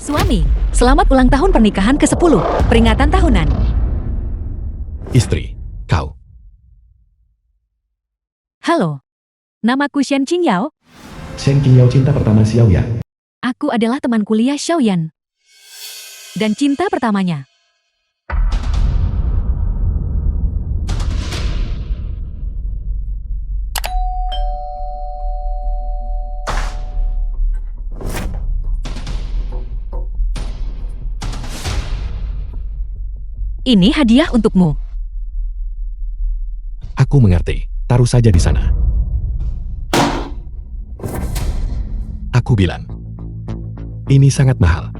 Suami, selamat ulang tahun pernikahan ke-10, peringatan tahunan. Istri, kau. Halo, namaku Shen Qingyao. Shen Qingyao cinta pertama Xiaoyan. Aku adalah teman kuliah Xiaoyan. Dan cinta pertamanya. Ini hadiah untukmu. Aku mengerti. Taruh saja di sana. Aku bilang, ini sangat mahal.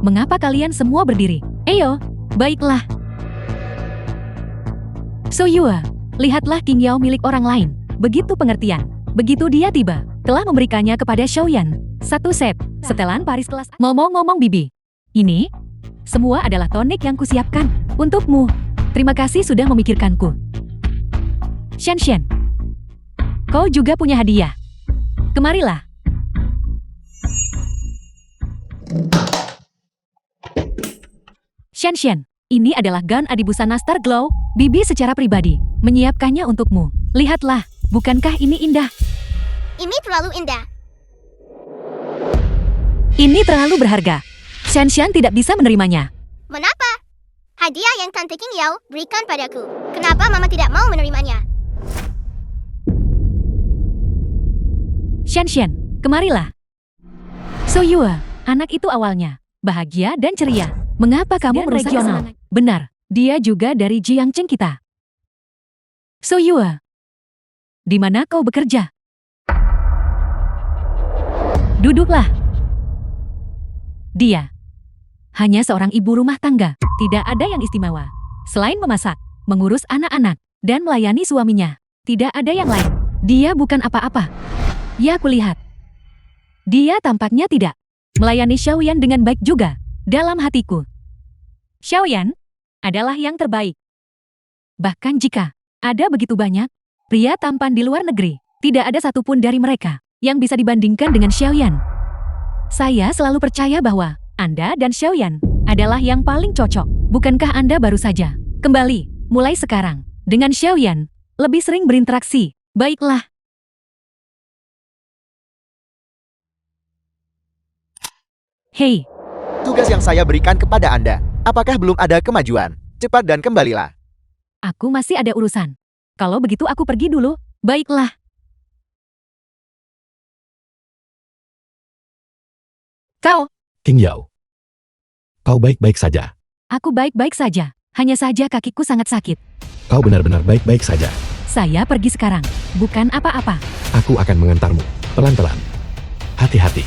Mengapa kalian semua berdiri? Eyo, baiklah. So Yue, lihatlah Qingyao milik orang lain. Begitu pengertian. Begitu dia tiba, telah memberikannya kepada Xiaoyan. Satu set, setelan Paris kelas. Ngomong-ngomong Bibi, ini semua adalah tonik yang kusiapkan untukmu. Terima kasih sudah memikirkanku. Shen, kau juga punya hadiah. Kemarilah. Shen, ini adalah gun Adibusana Star Glow. Bibi secara pribadi menyiapkannya untukmu. Lihatlah, bukankah ini indah? Ini terlalu indah. Ini terlalu berharga. Shen tidak bisa menerimanya. Mengapa? Hadiah yang Tante Qingyao berikan padaku. Kenapa Mama tidak mau menerimanya? Shen, kemarilah. So Yue, anak itu awalnya bahagia dan ceria. Mengapa kamu merusak regional? Benar, dia juga dari Jiangcheng kita. So Yue, di mana kau bekerja? Duduklah. Dia hanya seorang ibu rumah tangga, tidak ada yang istimewa. Selain memasak, mengurus anak-anak, dan melayani suaminya, tidak ada yang lain. Dia bukan apa-apa. Ya, kulihat. Dia tampaknya tidak melayani Xiaoyan dengan baik juga. Dalam hatiku, Xiaoyan adalah yang terbaik. Bahkan jika ada begitu banyak pria tampan di luar negeri, tidak ada satupun dari mereka yang bisa dibandingkan dengan Xiaoyan. Saya selalu percaya bahwa Anda dan Xiaoyan adalah yang paling cocok. Bukankah Anda baru saja kembali, mulai sekarang, dengan Xiaoyan, lebih sering berinteraksi? Baiklah. Hei, Tugas yang saya berikan kepada Anda, apakah belum ada kemajuan? Cepat dan kembalilah. aku masih ada urusan. Kalau begitu aku pergi dulu. Baiklah. Kau, Qingyao. Kau baik-baik saja. aku baik-baik saja. Hanya saja kakiku sangat sakit. Kau benar-benar baik-baik saja. Saya pergi sekarang. Bukan apa-apa. Aku akan mengantarmu. Pelan-pelan. Hati-hati.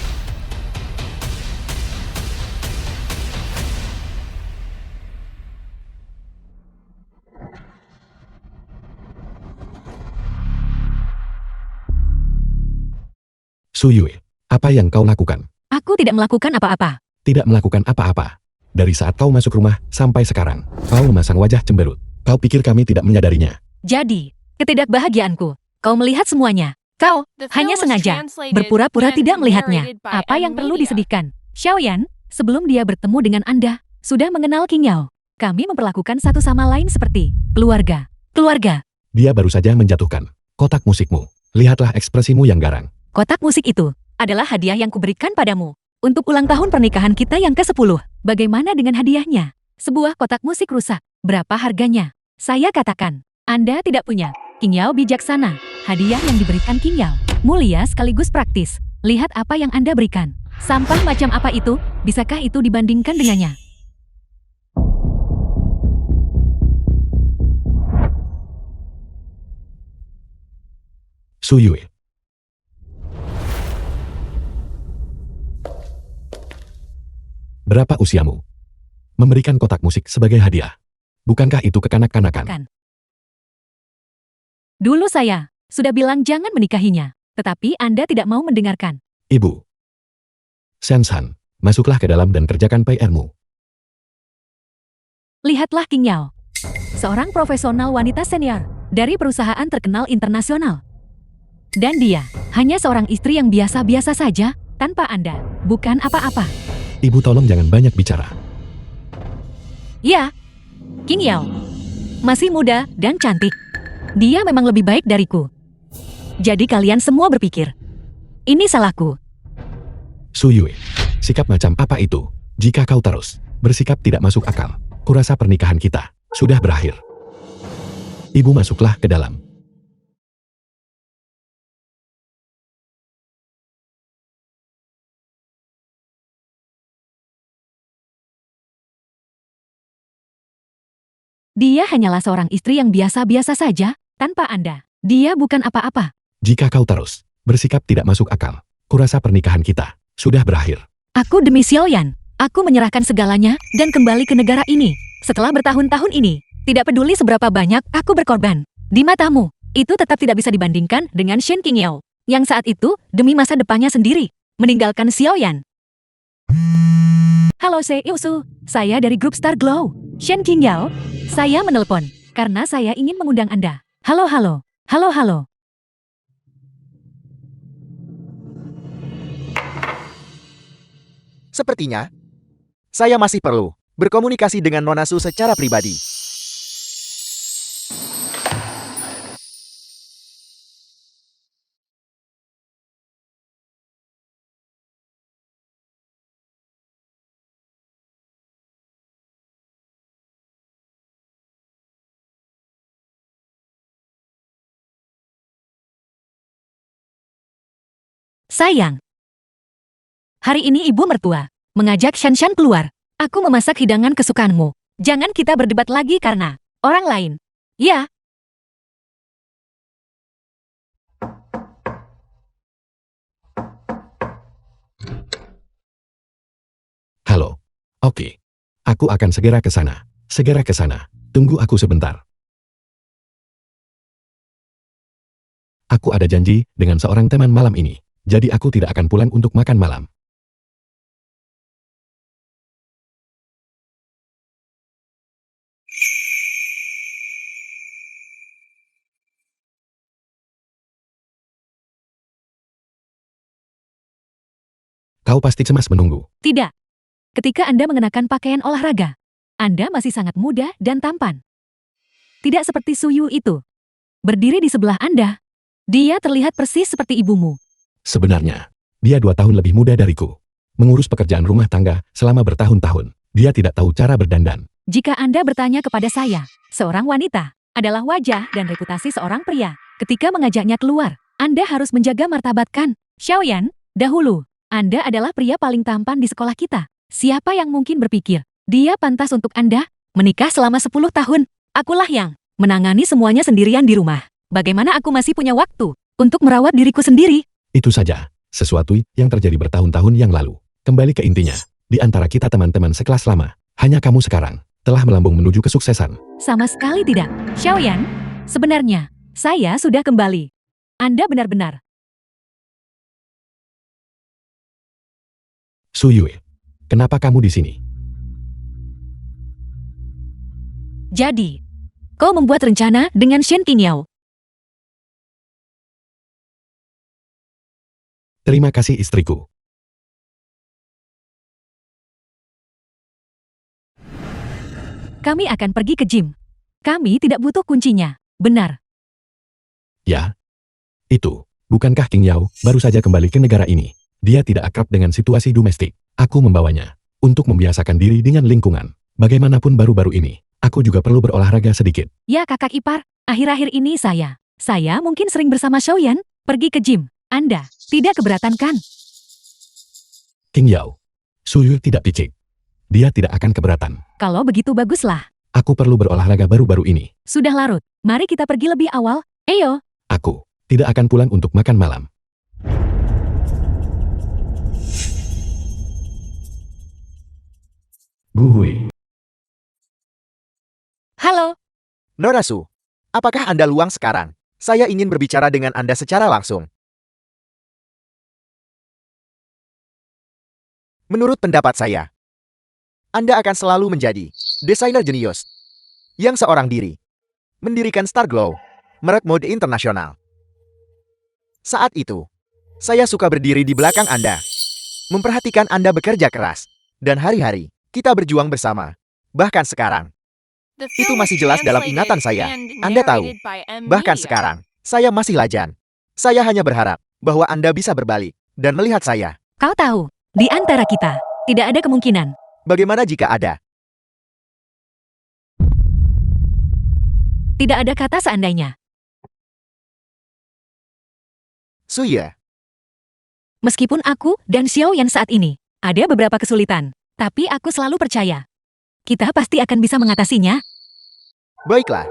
Su Yue, apa yang kau lakukan? Aku tidak melakukan apa-apa. Tidak melakukan apa-apa. Dari saat kau masuk rumah sampai sekarang, kau memasang wajah cemberut. Kau pikir kami tidak menyadarinya? Jadi, ketidakbahagiaanku. Kau melihat semuanya. Kau hanya sengaja berpura-pura tidak melihatnya. Apa yang perlu disedihkan? Xiaoyan, sebelum dia bertemu dengan Anda, sudah mengenal Qingyao. Kami memperlakukan satu sama lain seperti keluarga. Keluarga. Dia baru saja menjatuhkan kotak musikmu. Lihatlah ekspresimu yang garang. Kotak musik itu adalah hadiah yang kuberikan padamu untuk ulang tahun pernikahan kita yang ke-10. Bagaimana dengan hadiahnya? Sebuah kotak musik rusak. Berapa harganya? Saya katakan, Anda tidak punya. Qingyao bijaksana. Hadiah yang diberikan Qingyao mulia sekaligus praktis. Lihat apa yang Anda berikan. Sampah macam apa itu? Bisakah itu dibandingkan dengannya? Su Yue. Berapa usiamu? Memberikan kotak musik sebagai hadiah. Bukankah itu kekanak-kanakan? Kan. Dulu saya sudah bilang jangan menikahinya, tetapi Anda tidak mau mendengarkan. Ibu. Shen, masuklah ke dalam dan kerjakan PR-mu. Lihatlah Qingyao, seorang profesional wanita senior dari perusahaan terkenal internasional. Dan dia hanya seorang istri yang biasa-biasa saja, tanpa Anda, bukan apa-apa. Ibu tolong jangan banyak bicara. Ya, King Yao. Masih muda dan cantik. Dia memang lebih baik dariku. Jadi kalian semua berpikir, ini salahku. Su Yue, sikap macam apa itu? Jika kau terus bersikap tidak masuk akal, kurasa pernikahan kita sudah berakhir. Ibu masuklah ke dalam. Dia hanyalah seorang istri yang biasa-biasa saja, tanpa Anda. Dia bukan apa-apa. Jika kau terus bersikap tidak masuk akal, kurasa pernikahan kita sudah berakhir. Aku demi Xiaoyan. Aku menyerahkan segalanya dan kembali ke negara ini. Setelah bertahun-tahun ini, tidak peduli seberapa banyak aku berkorban. Di matamu, itu tetap tidak bisa dibandingkan dengan Shen Qingyao, yang saat itu demi masa depannya sendiri, meninggalkan Xiaoyan. Halo Seiusu, saya dari grup Star Glow. Shen Qingyao, saya menelpon karena saya ingin mengundang Anda. Halo. Sepertinya, saya masih perlu berkomunikasi dengan Nona Su secara pribadi. Sayang. Hari ini ibu mertua mengajak Shanshan keluar. Aku memasak hidangan kesukaanmu. Jangan kita berdebat lagi karena orang lain. Ya. Halo. Oke. Aku akan segera ke sana. Segera ke sana. Tunggu aku sebentar. Aku ada janji dengan seorang teman malam ini. Jadi aku tidak akan pulang untuk makan malam. Kau pasti cemas menunggu. Tidak. Ketika Anda mengenakan pakaian olahraga, Anda masih sangat muda dan tampan. Tidak seperti Suyu itu. Berdiri di sebelah Anda, dia terlihat persis seperti ibumu. Sebenarnya, dia 2 tahun lebih muda dariku. Mengurus pekerjaan rumah tangga selama bertahun-tahun. Dia tidak tahu cara berdandan. Jika Anda bertanya kepada saya, seorang wanita adalah wajah dan reputasi seorang pria. Ketika mengajaknya keluar, Anda harus menjaga martabat kan. Xiaoyan, dahulu, Anda adalah pria paling tampan di sekolah kita. Siapa yang mungkin berpikir, dia pantas untuk Anda menikah selama 10 tahun? Akulah yang menangani semuanya sendirian di rumah. Bagaimana aku masih punya waktu untuk merawat diriku sendiri? Itu saja, sesuatu yang terjadi bertahun-tahun yang lalu. Kembali ke intinya, di antara kita teman-teman sekelas lama, hanya kamu sekarang telah melambung menuju kesuksesan. Sama sekali tidak. Xiaoyan, sebenarnya, saya sudah kembali. Anda benar-benar. Su Yue, kenapa kamu di sini? Jadi, kau membuat rencana dengan Shen Qingyao. Terima kasih istriku. Kami akan pergi ke gym. Kami tidak butuh kuncinya. Benar. Ya. Itu, bukankah King Yao baru saja kembali ke negara ini? Dia tidak akrab dengan situasi domestik. Aku membawanya untuk membiasakan diri dengan lingkungan. Bagaimanapun baru-baru ini, aku juga perlu berolahraga sedikit. Ya kakak ipar, akhir-akhir ini saya mungkin sering bersama Xiaoyan pergi ke gym. Anda tidak keberatan kan? King Yao, Su Yue tidak picik. Dia tidak akan keberatan. Kalau begitu baguslah. Aku perlu berolahraga baru-baru ini. Sudah larut. Mari kita pergi lebih awal. Ayo. Aku tidak akan pulang untuk makan malam. Bu Hui. Halo. Nona Su, apakah Anda luang sekarang? Saya ingin berbicara dengan Anda secara langsung. Menurut pendapat saya, Anda akan selalu menjadi desainer jenius yang seorang diri, mendirikan Star Glow, merek mode internasional. Saat itu, saya suka berdiri di belakang Anda, memperhatikan Anda bekerja keras, Dan hari-hari, kita berjuang bersama. Bahkan sekarang, Itu masih jelas dalam ingatan saya. Anda tahu. bahkan sekarang, saya masih lajang. Saya hanya berharap bahwa Anda bisa berbalik dan melihat saya. Kau tahu, di antara kita, tidak ada kemungkinan. Bagaimana jika ada? Tidak ada kata seandainya. Suye, Meskipun aku dan Xiao Yan saat ini ada beberapa kesulitan, tapi aku selalu percaya. Kita pasti akan bisa mengatasinya. baiklah.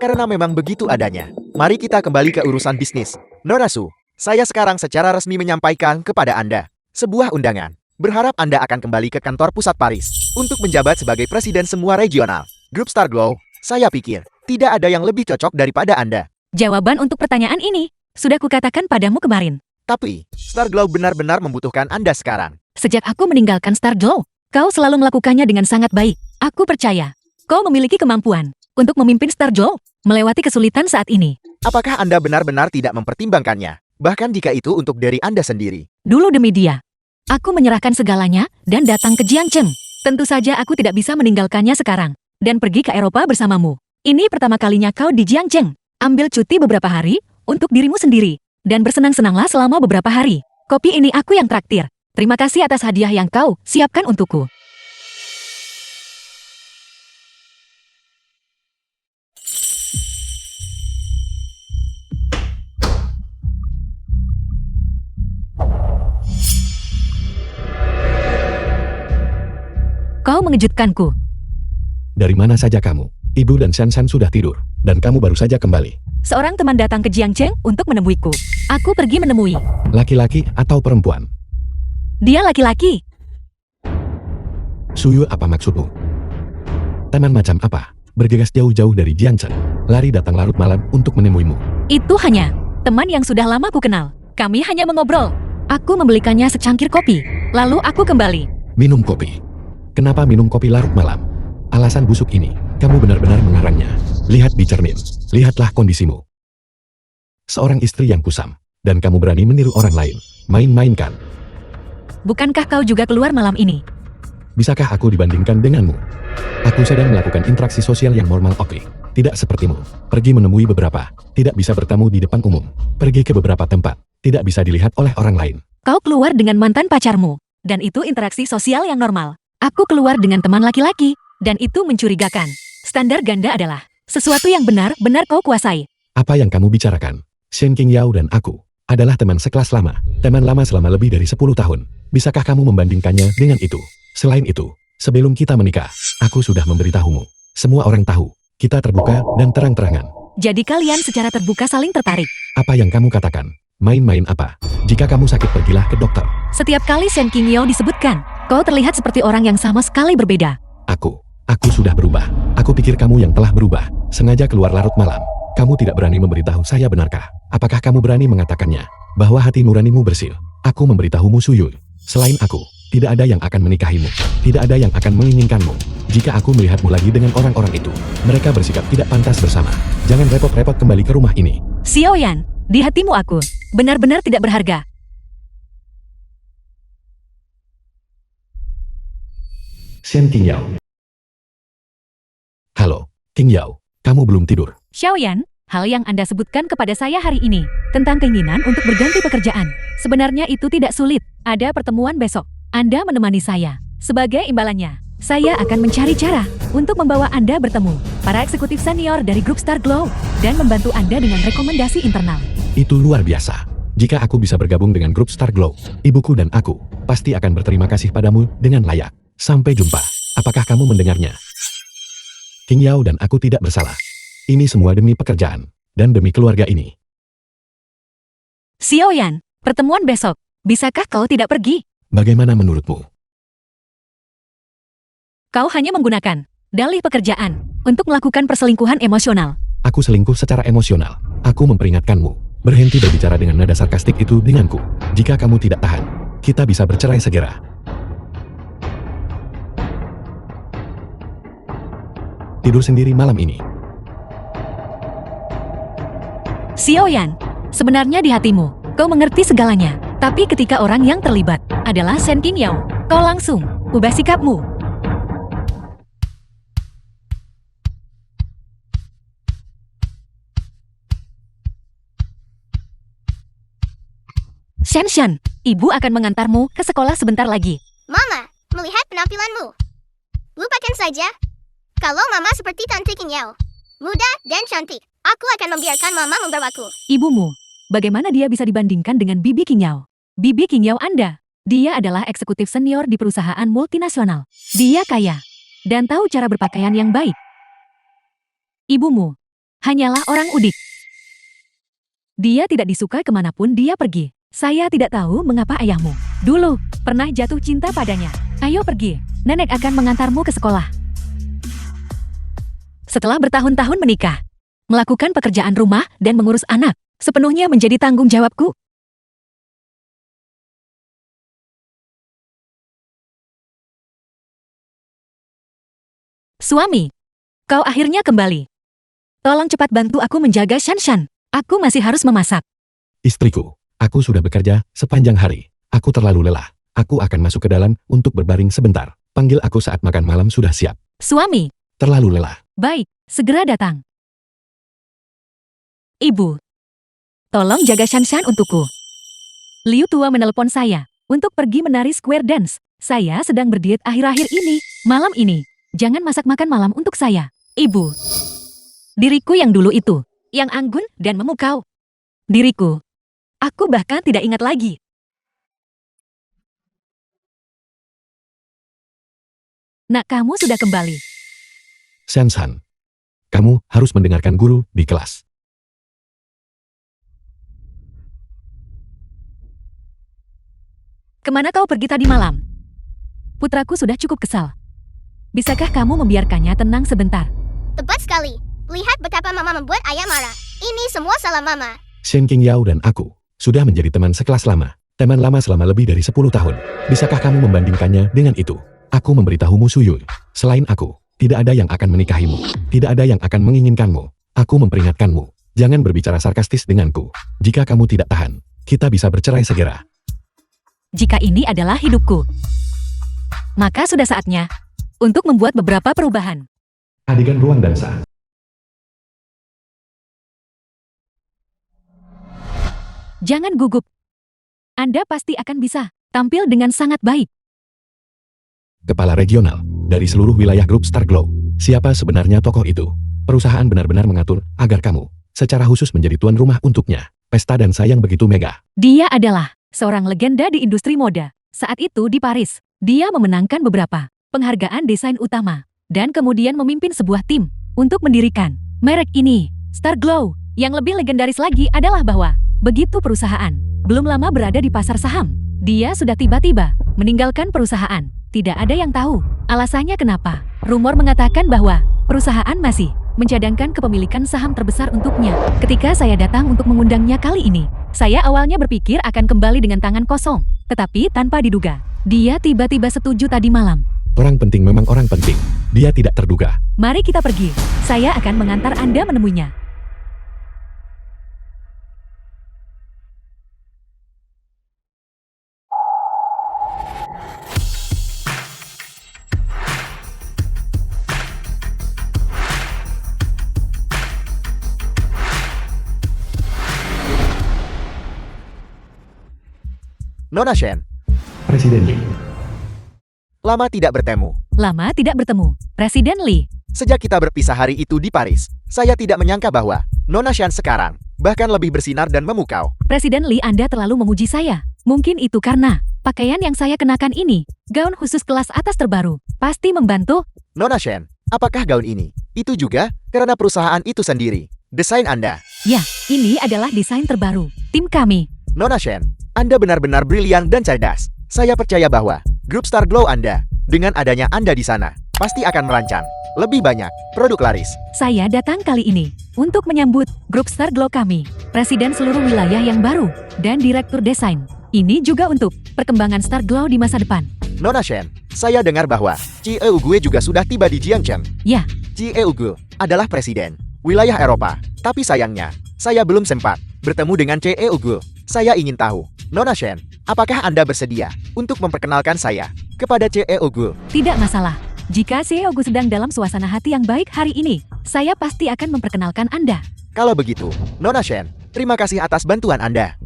Karena memang begitu adanya, mari kita kembali ke urusan bisnis. Nona Su, saya sekarang secara resmi menyampaikan kepada Anda sebuah undangan. Berharap Anda akan kembali ke kantor pusat Paris untuk menjabat sebagai presiden semua regional. Grup Star Glow, saya pikir tidak ada yang lebih cocok daripada Anda. Jawaban untuk pertanyaan ini sudah kukatakan padamu kemarin. Tapi, Star Glow benar-benar membutuhkan Anda sekarang. Sejak aku meninggalkan Star Glow, kau selalu melakukannya dengan sangat baik. Aku percaya, kau memiliki kemampuan untuk memimpin Star Glow melewati kesulitan saat ini. Apakah Anda benar-benar tidak mempertimbangkannya? Bahkan jika itu untuk diri Anda sendiri. Dulu demi dia, aku menyerahkan segalanya dan datang ke Jiangcheng. Tentu saja aku tidak bisa meninggalkannya sekarang dan pergi ke Eropa bersamamu. Ini pertama kalinya kau di Jiangcheng. Ambil cuti beberapa hari untuk dirimu sendiri dan bersenang-senanglah selama beberapa hari. Kopi ini aku yang traktir. Terima kasih atas hadiah yang kau siapkan untukku. Kau mengejutkanku. Dari mana saja kamu? Ibu dan Shan-Shan sudah tidur, dan kamu baru saja kembali. Seorang teman datang ke Jiangcheng untuk menemuiku. Aku pergi menemui. Laki-laki atau perempuan? Dia laki-laki. Suyu, apa maksudmu? Teman macam apa? Bergegas jauh-jauh dari Jiangcheng, lari datang larut malam untuk menemuimu. Itu hanya teman yang sudah lama ku kenal. Kami hanya mengobrol. Aku membelikannya secangkir kopi. Lalu aku kembali. Minum kopi. Kenapa minum kopi larut malam? Alasan busuk ini, kamu benar-benar mengarangnya. Lihat di cermin, lihatlah kondisimu. Seorang istri yang kusam, dan kamu berani meniru orang lain. Main-mainkan. Bukankah kau juga keluar malam ini? Bisakah aku dibandingkan denganmu? Aku sedang melakukan interaksi sosial yang normal, oke. Tidak sepertimu. Pergi menemui beberapa, tidak bisa bertamu di depan umum. Pergi ke beberapa tempat, tidak bisa dilihat oleh orang lain. Kau keluar dengan mantan pacarmu, dan itu interaksi sosial yang normal. Aku keluar dengan teman laki-laki, dan itu mencurigakan. Standar ganda adalah sesuatu yang benar-benar kau kuasai. Apa yang kamu bicarakan? Shen Qingyao dan aku adalah teman sekelas lama, teman lama selama lebih dari 10 tahun. Bisakah kamu membandingkannya dengan itu? Selain itu, sebelum kita menikah, aku sudah memberitahumu. Semua orang tahu, kita terbuka dan terang-terangan. Jadi kalian secara terbuka saling tertarik. Apa yang kamu katakan? Main-main apa? Jika kamu sakit, pergilah ke dokter. Setiap kali Shen Qingyao disebutkan, kau terlihat seperti orang yang sama sekali berbeda. Aku sudah berubah. Aku pikir kamu yang telah berubah. Sengaja keluar larut malam. Kamu tidak berani memberitahu saya, benarkah? Apakah kamu berani mengatakannya? Bahwa hati nuranimu bersih. Aku memberitahumu, Suyu. Selain aku, tidak ada yang akan menikahimu. Tidak ada yang akan menginginkanmu. Jika aku melihatmu lagi dengan orang-orang itu, mereka bersikap tidak pantas bersama. Jangan repot-repot kembali ke rumah ini. Xiao Yan, di hatimu aku benar-benar tidak berharga. Shen Qingyao. Halo, Qingyao. Kamu belum tidur. Xiao Yan, hal yang Anda sebutkan kepada saya hari ini tentang keinginan untuk berganti pekerjaan. Sebenarnya itu tidak sulit. Ada pertemuan besok. Anda menemani saya. Sebagai imbalannya, saya akan mencari cara untuk membawa Anda bertemu para eksekutif senior dari grup Star Glow dan membantu Anda dengan rekomendasi internal. Itu luar biasa. Jika aku bisa bergabung dengan grup Star Glow, ibuku dan aku pasti akan berterima kasih padamu dengan layak. Sampai jumpa. Apakah kamu mendengarnya? Qingyao dan aku tidak bersalah. Ini semua demi pekerjaan dan demi keluarga ini. Xiao Yan, pertemuan besok. Bisakah kau tidak pergi? Bagaimana menurutmu? Kau hanya menggunakan dalih pekerjaan untuk melakukan perselingkuhan emosional. Aku selingkuh secara emosional. Aku memperingatkanmu. Berhenti berbicara dengan nada sarkastik itu denganku. Jika kamu tidak tahan, kita bisa bercerai segera. Tidur sendiri malam ini. Xiao Yan, sebenarnya di hatimu, kau mengerti segalanya. Tapi ketika orang yang terlibat adalah Shen Qingyao, kau langsung ubah sikapmu. Shanshan, ibu akan mengantarmu ke sekolah sebentar lagi. Mama, melihat penampilanmu. Lupakan saja. Kalau Mama seperti Tante King Yao, muda dan cantik, aku akan membiarkan Mama membawaku. Ibumu, bagaimana dia bisa dibandingkan dengan Bibi King Yao? Bibi King Yao Anda, dia adalah eksekutif senior di perusahaan multinasional. Dia kaya dan tahu cara berpakaian yang baik. Ibumu hanyalah orang udik. Dia tidak disuka kemanapun dia pergi. Saya tidak tahu mengapa ayahmu dulu pernah jatuh cinta padanya. Ayo pergi, nenek akan mengantarmu ke sekolah. Setelah bertahun-tahun menikah, melakukan pekerjaan rumah dan mengurus anak, sepenuhnya menjadi tanggung jawabku. Suami, kau akhirnya kembali. Tolong cepat bantu aku menjaga Shanshan. Aku masih harus memasak. Istriku, aku sudah bekerja sepanjang hari. Aku terlalu lelah. Aku akan masuk ke dalam untuk berbaring sebentar. Panggil aku saat makan malam sudah siap. Suami, Terlalu lelah. baik, segera datang. Ibu, tolong jaga Shanshan untukku. Liu tua menelpon saya untuk pergi menari square dance. Saya sedang berdiet akhir-akhir ini. Malam ini, jangan masak makan malam untuk saya. Ibu, diriku yang dulu itu, yang anggun dan memukau. Diriku, aku bahkan tidak ingat lagi. Nak, kamu sudah kembali. Shanshan, kamu harus mendengarkan guru di kelas. Kemana kau pergi tadi malam? Putraku sudah cukup kesal. Bisakah kamu membiarkannya tenang sebentar? Tepat sekali. Lihat betapa Mama membuat ayah marah. Ini semua salah Mama. Shen King Yao dan aku sudah menjadi teman sekelas lama. Teman lama selama lebih dari 10 tahun. Bisakah kamu membandingkannya dengan itu? Aku memberitahumu Suyui. Selain aku, tidak ada yang akan menikahimu. Tidak ada yang akan menginginkanmu. Aku memperingatkanmu. Jangan berbicara sarkastis denganku. Jika kamu tidak tahan, kita bisa bercerai segera. Jika ini adalah hidupku, maka sudah saatnya untuk membuat beberapa perubahan. Adegan ruang dansa. Jangan gugup. Anda pasti akan bisa tampil dengan sangat baik. Kepala regional dari seluruh wilayah grup Star Glow. Siapa sebenarnya tokoh itu? Perusahaan benar-benar mengatur agar kamu secara khusus menjadi tuan rumah untuknya. Pesta dansa yang begitu mega. Dia adalah seorang legenda di industri mode. Saat itu di Paris, dia memenangkan beberapa penghargaan desain utama dan kemudian memimpin sebuah tim untuk mendirikan merek ini. Star Glow. Yang lebih legendaris lagi adalah bahwa begitu perusahaan belum lama berada di pasar saham, dia sudah tiba-tiba meninggalkan perusahaan. Tidak ada yang tahu alasannya kenapa. Rumor mengatakan bahwa perusahaan masih mencadangkan kepemilikan saham terbesar untuknya. Ketika saya datang untuk mengundangnya kali ini, saya awalnya berpikir akan kembali dengan tangan kosong. Tetapi tanpa diduga, dia tiba-tiba setuju tadi malam. Orang penting memang orang penting. Dia tidak terduga. Mari kita pergi. Saya akan mengantar Anda menemuinya. Nona Shen, Presiden Lee. lama tidak bertemu. Lama tidak bertemu. Presiden Lee. Sejak kita berpisah hari itu di Paris, saya tidak menyangka bahwa Nona Shen sekarang bahkan lebih bersinar dan memukau. Presiden Lee, Anda terlalu memuji saya. Mungkin itu karena pakaian yang saya kenakan ini, gaun khusus kelas atas terbaru, pasti membantu. Nona Shen, apakah gaun ini? Itu juga karena perusahaan itu sendiri. Desain Anda. Ya, ini adalah desain terbaru tim kami. Nona Shen, Anda benar-benar brilian dan cerdas. Saya percaya bahwa grup Star Glow Anda, dengan adanya Anda di sana, pasti akan merancang lebih banyak produk laris. Saya datang kali ini untuk menyambut grup Star Glow kami, presiden seluruh wilayah yang baru, dan direktur desain. Ini juga untuk perkembangan Star Glow di masa depan. Nona Shen, saya dengar bahwa Chie Ugue juga sudah tiba di Jiangcheng. Ya, Chie Ugue adalah presiden wilayah Eropa, tapi sayangnya, saya belum sempat bertemu dengan Chie Ugue. Saya ingin tahu, Nona Shen, apakah Anda bersedia untuk memperkenalkan saya kepada CEO Gu. Tidak masalah. Jika CEO Gu sedang dalam suasana hati yang baik hari ini, saya pasti akan memperkenalkan Anda. Kalau begitu, Nona Shen, terima kasih atas bantuan Anda.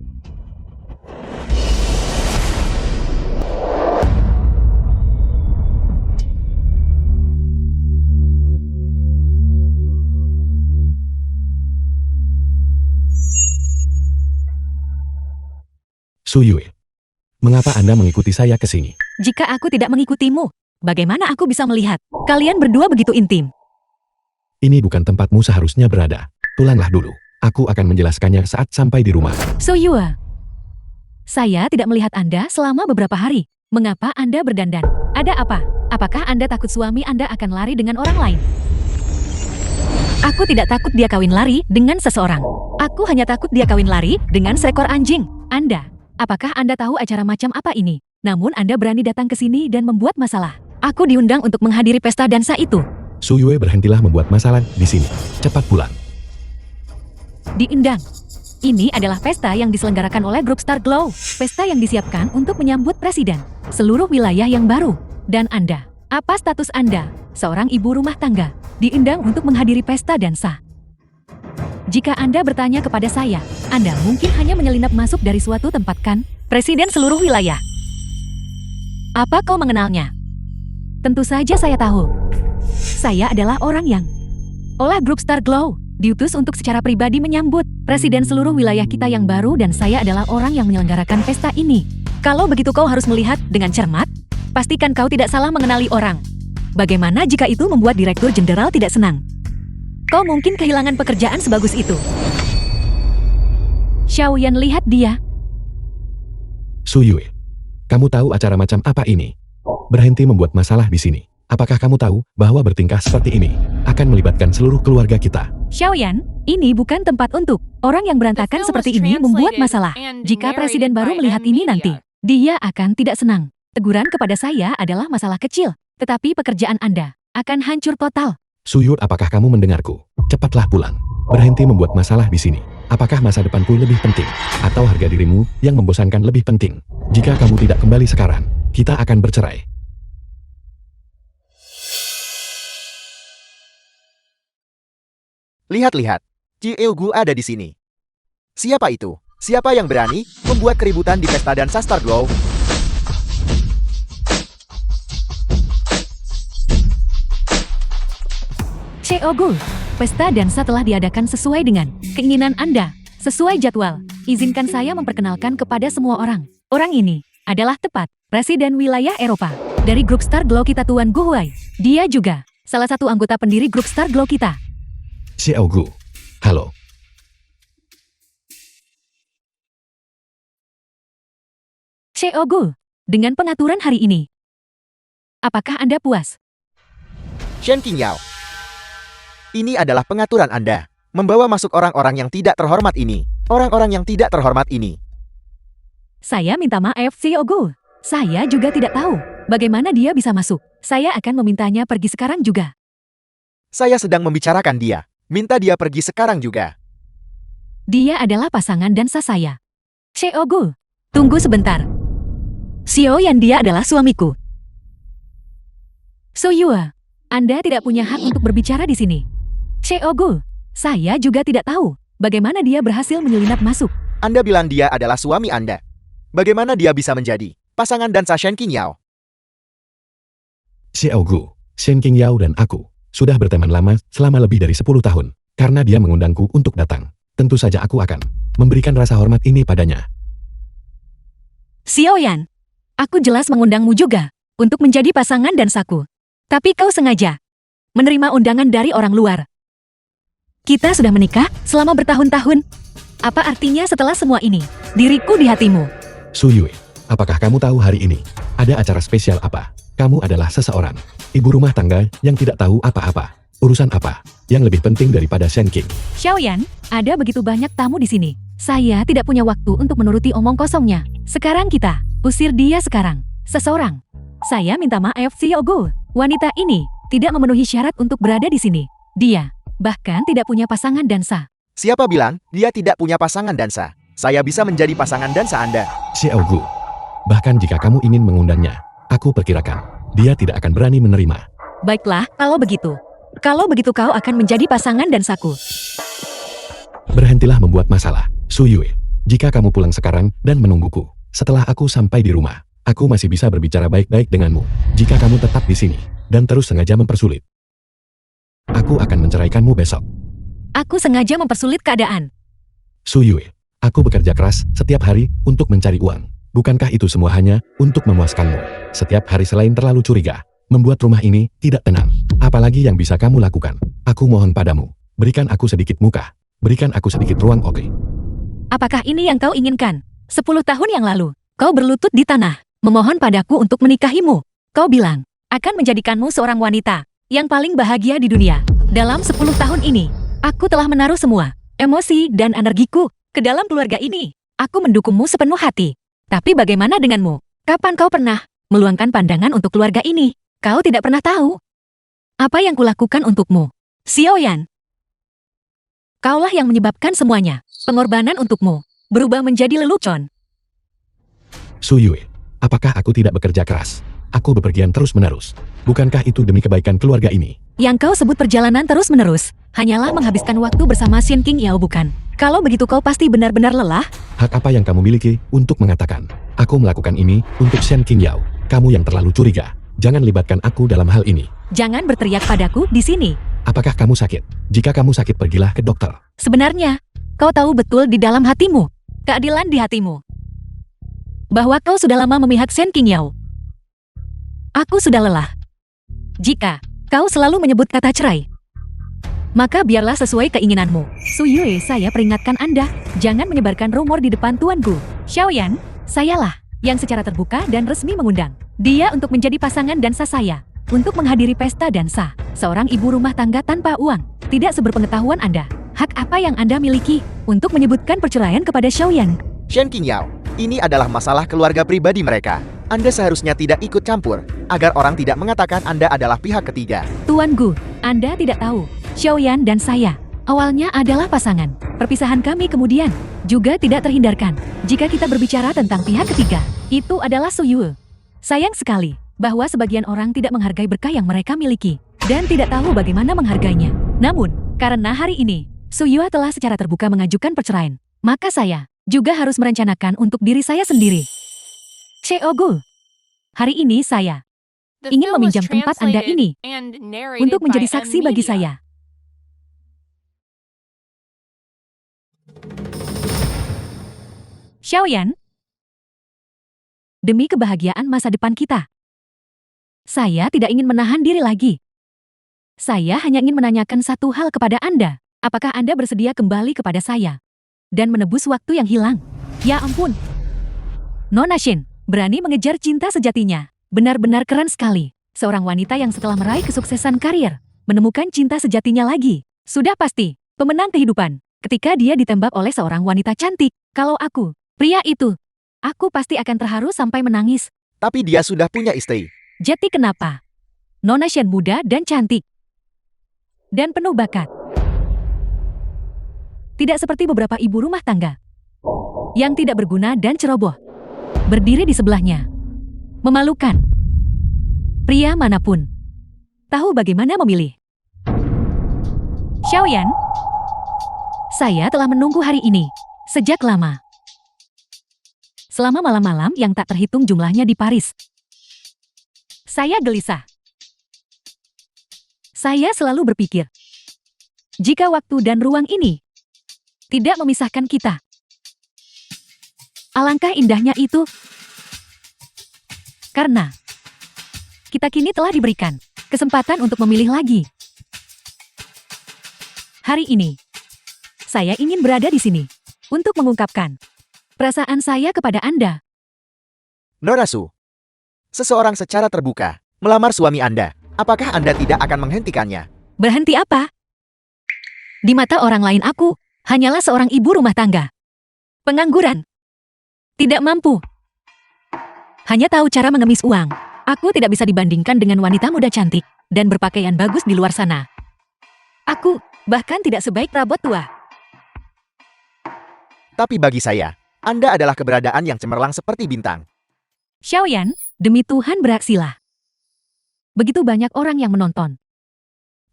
Su Yue, mengapa Anda mengikuti saya ke sini? Jika aku tidak mengikutimu, bagaimana aku bisa melihat? Kalian berdua begitu intim. Ini bukan tempatmu seharusnya berada. Pulanglah dulu. Aku akan menjelaskannya saat sampai di rumah. So Yue, saya tidak melihat Anda selama beberapa hari. Mengapa Anda berdandan? Ada apa? Apakah Anda takut suami Anda akan lari dengan orang lain? Aku tidak takut dia kawin lari dengan seseorang. Aku hanya takut dia kawin lari dengan seekor anjing. Anda, apakah Anda tahu acara macam apa ini? Namun Anda berani datang ke sini dan membuat masalah. Aku diundang untuk menghadiri pesta dansa itu. Su Yue, berhentilah membuat masalah di sini. Cepat pulang. Diundang. Ini adalah pesta yang diselenggarakan oleh grup Star Glow. Pesta yang disiapkan untuk menyambut presiden seluruh wilayah yang baru. Dan Anda, apa status Anda? Seorang ibu rumah tangga, diundang untuk menghadiri pesta dansa. Jika Anda bertanya kepada saya, Anda mungkin hanya menyelinap masuk dari suatu tempat kan? Presiden seluruh wilayah. Apa kau mengenalnya? Tentu saja saya tahu. Saya adalah orang yang oleh grup Star Glow diutus untuk secara pribadi menyambut presiden seluruh wilayah kita yang baru, dan saya adalah orang yang menyelenggarakan pesta ini. Kalau begitu kau harus melihat dengan cermat. Pastikan kau tidak salah mengenali orang. Bagaimana jika itu membuat Direktur Jenderal tidak senang? Kau mungkin kehilangan pekerjaan sebagus itu. Xiaoyan, lihat dia. Su Yue, kamu tahu acara macam apa ini? Berhenti membuat masalah di sini. Apakah kamu tahu bahwa bertingkah seperti ini akan melibatkan seluruh keluarga kita? Xiaoyan, ini bukan tempat untuk orang yang berantakan seperti ini membuat masalah. Jika presiden baru melihat ini nanti, dia akan tidak senang. Teguran kepada saya adalah masalah kecil, tetapi pekerjaan Anda akan hancur total. Su Yue, apakah kamu mendengarku? Cepatlah pulang. Berhenti membuat masalah di sini. Apakah masa depanku lebih penting? Atau harga dirimu yang membosankan lebih penting? Jika kamu tidak kembali sekarang, kita akan bercerai. Lihat-lihat, CEO Gu ada di sini. Siapa itu? Siapa yang berani membuat keributan di pesta dansa Star Glow? CEO Gu, pesta dansa telah diadakan sesuai dengan keinginan Anda, sesuai jadwal. Izinkan saya memperkenalkan kepada semua orang. Orang ini adalah tepat Presiden Wilayah Eropa dari grup Star Glow kita, Tuan Gu Huai. Dia juga salah satu anggota pendiri grup Star Glow kita. Xiao Gu, halo. CEO Gu, dengan pengaturan hari ini, apakah Anda puas? Shen Qingyao. Ini adalah pengaturan Anda. Membawa masuk orang-orang yang tidak terhormat ini. Orang-orang yang tidak terhormat ini. Saya minta maaf, CEO Gu. Saya juga tidak tahu bagaimana dia bisa masuk. Saya akan memintanya pergi sekarang juga. Saya sedang membicarakan dia. Minta dia pergi sekarang juga. Dia adalah pasangan dansa saya. CEO Gu, tunggu sebentar. Xiaoyan, dia adalah suamiku. So Yue, Anda tidak punya hak untuk berbicara di sini. CEO Gu, saya juga tidak tahu bagaimana dia berhasil menyelinap masuk. Anda bilang dia adalah suami Anda. Bagaimana dia bisa menjadi pasangan dansa Shen Qingyao? Xiao Gu, Shen Qingyao dan aku sudah berteman lama selama lebih dari 10 tahun. Karena dia mengundangku untuk datang, tentu saja aku akan memberikan rasa hormat ini padanya. Xiaoyan, aku jelas mengundangmu juga untuk menjadi pasangan dansaku. Tapi kau sengaja menerima undangan dari orang luar. Kita sudah menikah selama bertahun-tahun. Apa artinya setelah semua ini, diriku di hatimu? Su Yue, apakah kamu tahu hari ini ada acara spesial apa? Kamu adalah seseorang ibu rumah tangga yang tidak tahu apa-apa. Urusan apa yang lebih penting daripada Shen King? Xiaoyan, ada begitu banyak tamu di sini. Saya tidak punya waktu untuk menuruti omong kosongnya. Sekarang kita usir dia sekarang. Seseorang. Saya minta maaf, Xiao Gu. Wanita ini tidak memenuhi syarat untuk berada di sini. Dia bahkan tidak punya pasangan dansa. Siapa bilang dia tidak punya pasangan dansa? Saya bisa menjadi pasangan dansa Anda. Xiao Gu, bahkan jika kamu ingin mengundangnya, Aku perkirakan, dia tidak akan berani menerima. Baiklah, kalau begitu. Kalau begitu kau akan menjadi pasangan dan saku. Berhentilah membuat masalah, Su Yue. Jika kamu pulang sekarang dan menungguku, setelah aku sampai di rumah, aku masih bisa berbicara baik-baik denganmu. Jika kamu tetap di sini, dan terus sengaja mempersulit, aku akan menceraikanmu besok. Aku sengaja mempersulit keadaan. Su Yue, aku bekerja keras setiap hari untuk mencari uang. Bukankah itu semua hanya untuk memuaskanmu? Setiap hari selain terlalu curiga, membuat rumah ini tidak tenang. Apalagi yang bisa kamu lakukan? Aku mohon padamu, berikan aku sedikit muka. Berikan aku sedikit ruang, oke? Apakah ini yang kau inginkan? 10 tahun yang lalu, kau berlutut di tanah, memohon padaku untuk menikahimu. Kau bilang, akan menjadikanmu seorang wanita yang paling bahagia di dunia. Dalam 10 tahun ini, aku telah menaruh semua emosi dan energiku ke dalam keluarga ini. Aku mendukungmu sepenuh hati. Tapi bagaimana denganmu? Kapan kau pernah meluangkan pandangan untuk keluarga ini? Kau tidak pernah tahu. Apa yang kulakukan untukmu? Xiaoyan. Kaulah yang menyebabkan semuanya. Pengorbanan untukmu berubah menjadi lelucon. Su Yue, apakah aku tidak bekerja keras? Aku bepergian terus-menerus. Bukankah itu demi kebaikan keluarga ini? Yang kau sebut perjalanan terus-menerus hanyalah menghabiskan waktu bersama Shen King Yao, bukan? Kalau begitu kau pasti benar-benar lelah. Hak apa yang kamu miliki untuk mengatakan, aku melakukan ini untuk Shen King Yao? Kamu yang terlalu curiga. Jangan libatkan aku dalam hal ini. Jangan berteriak padaku di sini. Apakah kamu sakit? Jika kamu sakit, pergilah ke dokter. Sebenarnya, kau tahu betul di dalam hatimu, keadilan di hatimu, bahwa kau sudah lama memihak Shen King Yao. Aku sudah lelah. Jika kau selalu menyebut kata cerai, maka biarlah sesuai keinginanmu. Su Yue, saya peringatkan Anda, jangan menyebarkan rumor di depan tuanku. Xiaoyan, sayalah yang secara terbuka dan resmi mengundang dia untuk menjadi pasangan dansa saya, untuk menghadiri pesta dansa seorang ibu rumah tangga tanpa uang. Tidak seberpengetahuan Anda. Hak apa yang Anda miliki untuk menyebutkan perceraian kepada Xiaoyan? Shen King Yao, ini adalah masalah keluarga pribadi mereka. Anda seharusnya tidak ikut campur, agar orang tidak mengatakan Anda adalah pihak ketiga. Tuan Gu, Anda tidak tahu. Xiaoyan dan saya awalnya adalah pasangan. Perpisahan kami kemudian juga tidak terhindarkan. Jika kita berbicara tentang pihak ketiga, itu adalah Su Yue. Sayang sekali bahwa sebagian orang tidak menghargai berkah yang mereka miliki dan tidak tahu bagaimana menghargainya. Namun, karena hari ini Su Yue telah secara terbuka mengajukan perceraian, maka saya juga harus merencanakan untuk diri saya sendiri. Gu, hari ini saya ingin meminjam tempat Anda ini untuk menjadi saksi bagi saya. Xiaoyan, demi kebahagiaan masa depan kita, saya tidak ingin menahan diri lagi. Saya hanya ingin menanyakan satu hal kepada Anda. Apakah Anda bersedia kembali kepada saya dan menebus waktu yang hilang? Ya ampun. Nona Shen berani mengejar cinta sejatinya. Benar-benar keren sekali. Seorang wanita yang setelah meraih kesuksesan karir, menemukan cinta sejatinya lagi. Sudah pasti pemenang kehidupan ketika dia ditembak oleh seorang wanita cantik. Kalau aku, pria itu, aku pasti akan terharu sampai menangis. Tapi dia sudah punya istri. Jadi kenapa? Nona Shen muda dan cantik. Dan penuh bakat. Tidak seperti beberapa ibu rumah tangga yang tidak berguna dan ceroboh berdiri di sebelahnya. Memalukan. Pria manapun tahu bagaimana memilih. Xiaoyan, saya telah menunggu hari ini sejak lama. Selama malam-malam yang tak terhitung jumlahnya di Paris. Saya gelisah. Saya selalu berpikir, jika waktu dan ruang ini tidak memisahkan kita, alangkah indahnya itu. Karena kita kini telah diberikan kesempatan untuk memilih lagi. Hari ini, saya ingin berada di sini untuk mengungkapkan perasaan saya kepada Anda. Nona Su, seseorang secara terbuka melamar suami Anda. Apakah Anda tidak akan menghentikannya? Berhenti apa? Di mata orang lain aku hanyalah seorang ibu rumah tangga. Pengangguran. Tidak mampu. Hanya tahu cara mengemis uang. Aku tidak bisa dibandingkan dengan wanita muda cantik dan berpakaian bagus di luar sana. Aku bahkan tidak sebaik perabot tua. Tapi bagi saya, Anda adalah keberadaan yang cemerlang seperti bintang. Xiaoyan, Demi Tuhan beraksilah. Begitu banyak orang yang menonton.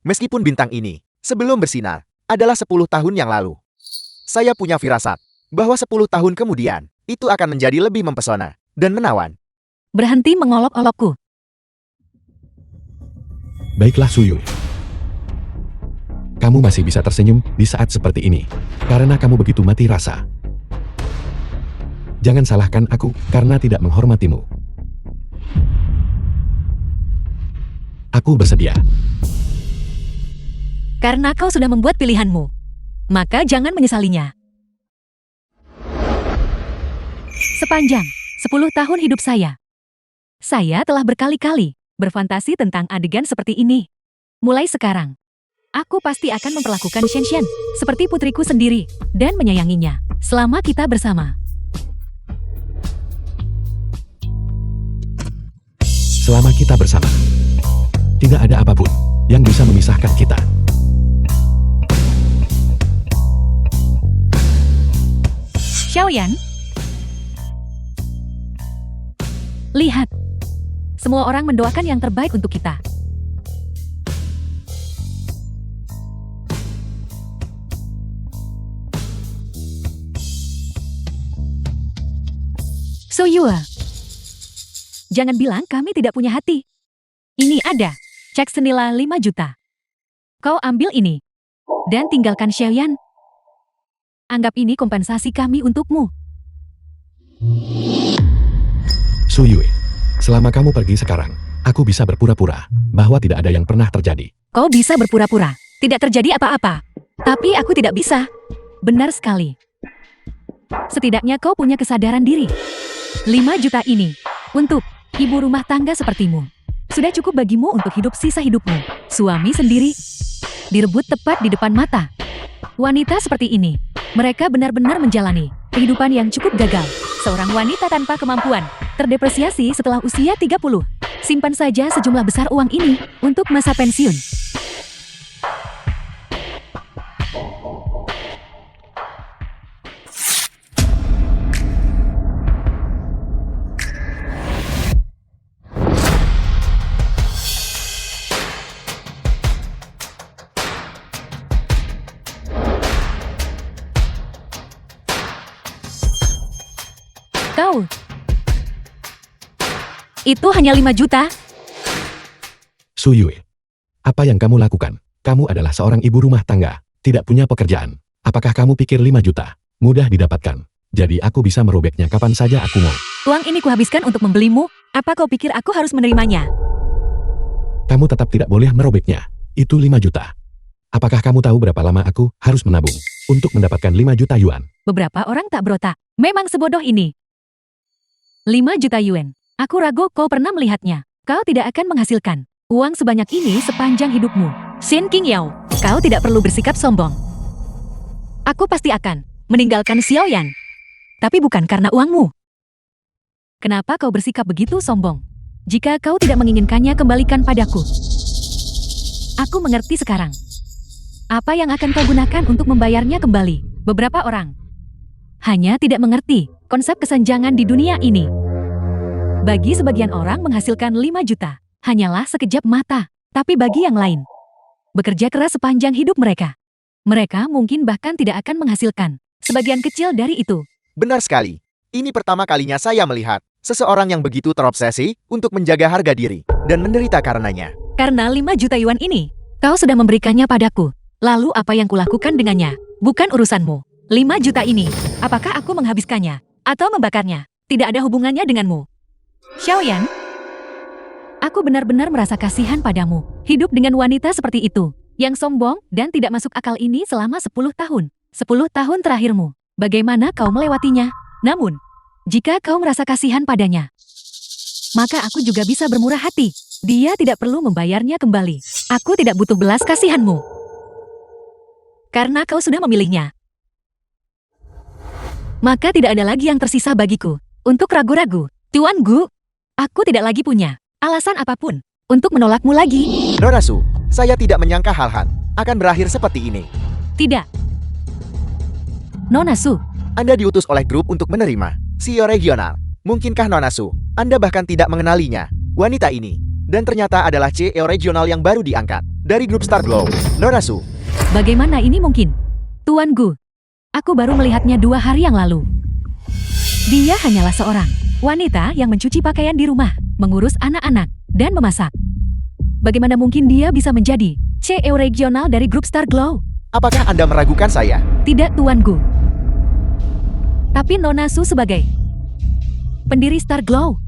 Meskipun bintang ini, sebelum bersinar, adalah 10 tahun yang lalu. Saya punya firasat bahwa 10 tahun kemudian, itu akan menjadi lebih mempesona dan menawan. Berhenti mengolok-olokku. Baiklah Suyue. Kamu masih bisa tersenyum di saat seperti ini. Karena kamu begitu mati rasa. Jangan salahkan aku karena tidak menghormatimu. Aku bersedia. Karena kau sudah membuat pilihanmu. Maka jangan menyesalinya. Sepanjang 10 tahun hidup saya telah berkali-kali berfantasi tentang adegan seperti ini. Mulai sekarang, aku pasti akan memperlakukan Shen seperti putriku sendiri dan menyayanginya selama kita bersama. Selama kita bersama, tidak ada apapun yang bisa memisahkan kita. Xiaoyan, lihat. Semua orang mendoakan yang terbaik untuk kita. Suyue, jangan bilang kami tidak punya hati. Ini ada. Cek senilai 5 juta. Kau ambil ini. Dan tinggalkan Xiaoyan. Anggap ini kompensasi kami untukmu. Suyue, selama kamu pergi sekarang, aku bisa berpura-pura bahwa tidak ada yang pernah terjadi. Kau bisa berpura-pura. Tidak terjadi apa-apa. Tapi aku tidak bisa. Benar sekali. Setidaknya kau punya kesadaran diri. 5 juta ini untuk ibu rumah tangga sepertimu. Sudah cukup bagimu untuk hidup sisa hidupmu. Suami sendiri direbut tepat di depan mata. Wanita seperti ini, mereka benar-benar menjalani kehidupan yang cukup gagal. Seorang wanita tanpa kemampuan, terdepresiasi setelah usia 30. Simpan saja sejumlah besar uang ini untuk masa pensiun. Kau, itu hanya 5 juta? Suyue, apa yang kamu lakukan? Kamu adalah seorang ibu rumah tangga, tidak punya pekerjaan. Apakah kamu pikir 5 juta mudah didapatkan? Jadi aku bisa merobeknya kapan saja aku mau. Uang ini kuhabiskan untuk membelimu. Apa kau pikir aku harus menerimanya? Kamu tetap tidak boleh merobeknya. Itu 5 juta. Apakah kamu tahu berapa lama aku harus menabung untuk mendapatkan 5 juta yuan? Beberapa orang tak berotak. Memang sebodoh ini. 5 juta yuan. Aku ragu kau pernah melihatnya. Kau tidak akan menghasilkan uang sebanyak ini sepanjang hidupmu. Shen Qingyao, kau tidak perlu bersikap sombong. Aku pasti akan meninggalkan Xiaoyan. Tapi bukan karena uangmu. Kenapa kau bersikap begitu sombong? Jika kau tidak menginginkannya, kembalikan padaku. Aku mengerti sekarang. Apa yang akan kau gunakan untuk membayarnya kembali? Beberapa orang hanya tidak mengerti konsep kesenjangan di dunia ini. Bagi sebagian orang menghasilkan 5 juta hanyalah sekejap mata. Tapi bagi yang lain, bekerja keras sepanjang hidup mereka. Mereka mungkin bahkan tidak akan menghasilkan sebagian kecil dari itu. Benar sekali. Ini pertama kalinya saya melihat seseorang yang begitu terobsesi untuk menjaga harga diri dan menderita karenanya. Karena 5 juta yuan ini, kau sudah memberikannya padaku. Lalu apa yang kulakukan dengannya? Bukan urusanmu. 5 juta ini, apakah aku menghabiskannya atau membakarnya? Tidak ada hubungannya denganmu. Xiaoyan, aku benar-benar merasa kasihan padamu. Hidup dengan wanita seperti itu, yang sombong dan tidak masuk akal ini selama 10 tahun. 10 tahun terakhirmu, bagaimana kau melewatinya? Namun, jika kau merasa kasihan padanya, maka aku juga bisa bermurah hati. Dia tidak perlu membayarnya kembali. Aku tidak butuh belas kasihanmu. Karena kau sudah memilihnya. Maka tidak ada lagi yang tersisa bagiku untuk ragu-ragu. Tuan Gu, aku tidak lagi punya alasan apapun untuk menolakmu lagi. Nona Su, saya tidak menyangka hal-hal akan berakhir seperti ini. Tidak. Nona Su, Anda diutus oleh grup untuk menerima CEO regional Mungkinkah Nona Su, Anda bahkan tidak mengenalinya? Wanita ini, dan ternyata adalah CEO regional yang baru diangkat dari grup Star Glow. Nona Su, Bagaimana ini mungkin? Tuan Gu, aku baru melihatnya 2 hari yang lalu. Dia hanyalah seorang wanita yang mencuci pakaian di rumah, mengurus anak-anak, dan memasak. Bagaimana mungkin dia bisa menjadi CEO regional dari grup Star Glow? apakah Anda meragukan saya? Tidak, Tuan Gu. Tapi Nona Su sebagai pendiri Star Glow,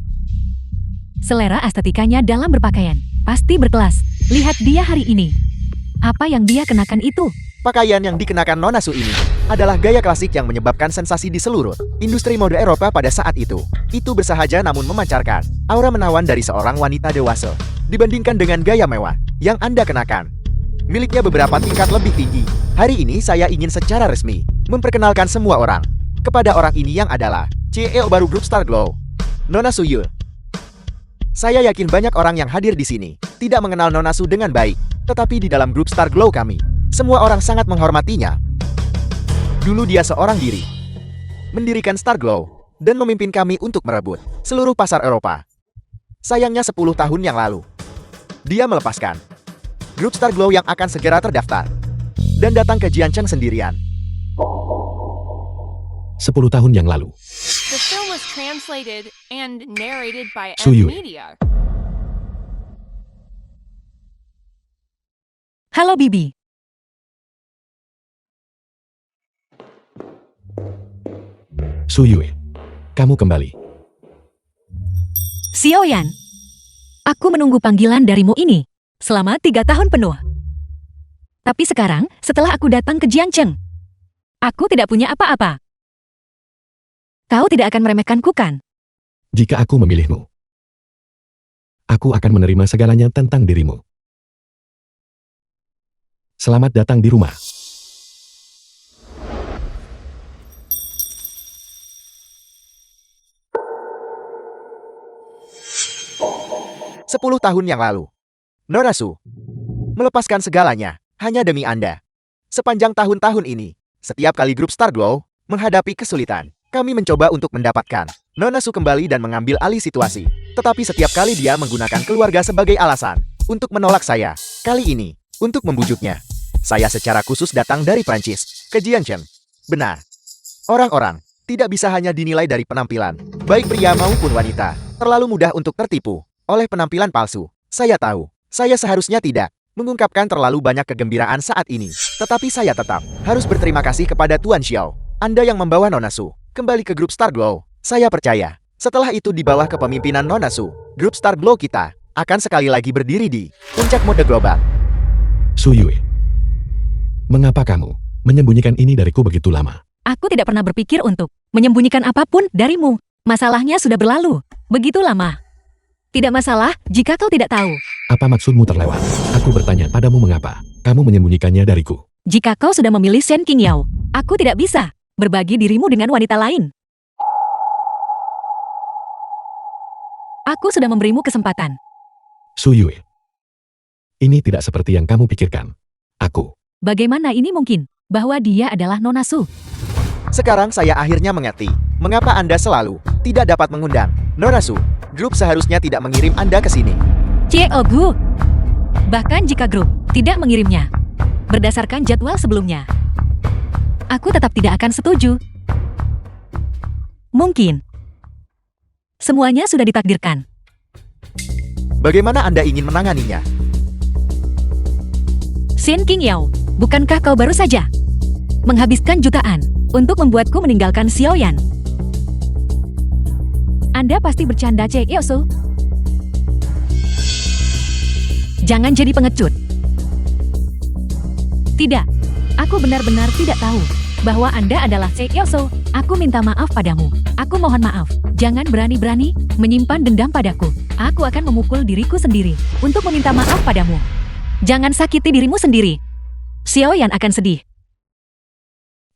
selera estetikanya dalam berpakaian pasti berkelas. Lihat dia hari ini. Apa yang dia kenakan itu? Pakaian yang dikenakan Nona Su ini adalah gaya klasik yang menyebabkan sensasi di seluruh industri mode Eropa pada saat itu. Itu bersahaja namun memancarkan aura menawan dari seorang wanita dewasa dibandingkan dengan gaya mewah yang Anda kenakan. Miliknya beberapa tingkat lebih tinggi. Hari ini saya ingin secara resmi memperkenalkan semua orang kepada orang ini yang adalah CEO baru grup Star Glow, Nona Su Yue. Saya yakin banyak orang yang hadir di sini tidak mengenal Nona Su dengan baik, tetapi di dalam grup Star Glow kami, semua orang sangat menghormatinya. Dulu dia seorang diri, mendirikan Star Glow, dan memimpin kami untuk merebut seluruh pasar Eropa. Sayangnya 10 tahun yang lalu, dia melepaskan grup Star Glow yang akan segera terdaftar, dan datang ke Jiancheng sendirian. 10 tahun yang lalu, The film was translated and narrated by Su Yue. Media. Halo Bibi. Su Yue, kamu kembali. Xiaoyan. Aku menunggu panggilan darimu ini selama 3 tahun penuh. Tapi sekarang, setelah aku datang ke Jiancheng, aku tidak punya apa-apa. Kau tidak akan meremehkanku kan? Jika aku memilihmu, aku akan menerima segalanya tentang dirimu. Selamat datang di rumah. Sepuluh tahun yang lalu, Nona Su melepaskan segalanya hanya demi Anda. Sepanjang tahun-tahun ini, setiap kali grup Star Glow menghadapi kesulitan, kami mencoba untuk mendapatkan Nona Su kembali dan mengambil alih situasi. Tetapi setiap kali dia menggunakan keluarga sebagai alasan untuk menolak saya. Kali ini, untuk membujuknya, saya secara khusus datang dari Prancis ke Jiancheng. Benar, orang-orang tidak bisa hanya dinilai dari penampilan, baik pria maupun wanita. Terlalu mudah untuk tertipu oleh penampilan palsu. Saya tahu, saya seharusnya tidak mengungkapkan terlalu banyak kegembiraan saat ini. Tetapi saya tetap harus berterima kasih kepada Tuan Xiao, Anda yang membawa Nona Su kembali ke grup Star Glow. Saya percaya, setelah itu di bawah kepemimpinan Nona Su, grup Star Glow kita akan sekali lagi berdiri di puncak mode global. Su Yue, mengapa kamu menyembunyikan ini dariku begitu lama? Aku tidak pernah berpikir untuk menyembunyikan apapun darimu. Masalahnya sudah berlalu begitu lama. Tidak masalah jika kau tidak tahu. Apa maksudmu terlewat? Aku bertanya padamu mengapa kamu menyembunyikannya dariku. Jika kau sudah memilih Shen Qingyao, aku tidak bisa berbagi dirimu dengan wanita lain. Aku sudah memberimu kesempatan. Su Yue, ini tidak seperti yang kamu pikirkan. Aku, Bagaimana ini mungkin bahwa dia adalah Nona Su? Sekarang saya akhirnya mengerti mengapa Anda selalu tidak dapat mengundang Nona Su. Grup seharusnya tidak mengirim Anda ke sini. CEO Gu. Bahkan jika grup tidak mengirimnya, berdasarkan jadwal sebelumnya, aku tetap tidak akan setuju. Mungkin semuanya sudah ditakdirkan. Bagaimana Anda ingin menanganinya? Shen Qingyao, bukankah kau baru saja menghabiskan jutaan untuk membuatku meninggalkan Xiaoyan? Anda pasti bercanda, CEO Su. Jangan jadi pengecut. Tidak, aku benar-benar tidak tahu bahwa Anda adalah CEO Su. Aku minta maaf padamu. Aku mohon maaf. Jangan berani-berani menyimpan dendam padaku. Aku akan memukul diriku sendiri untuk meminta maaf padamu. Jangan sakiti dirimu sendiri. Xiaoyan akan sedih.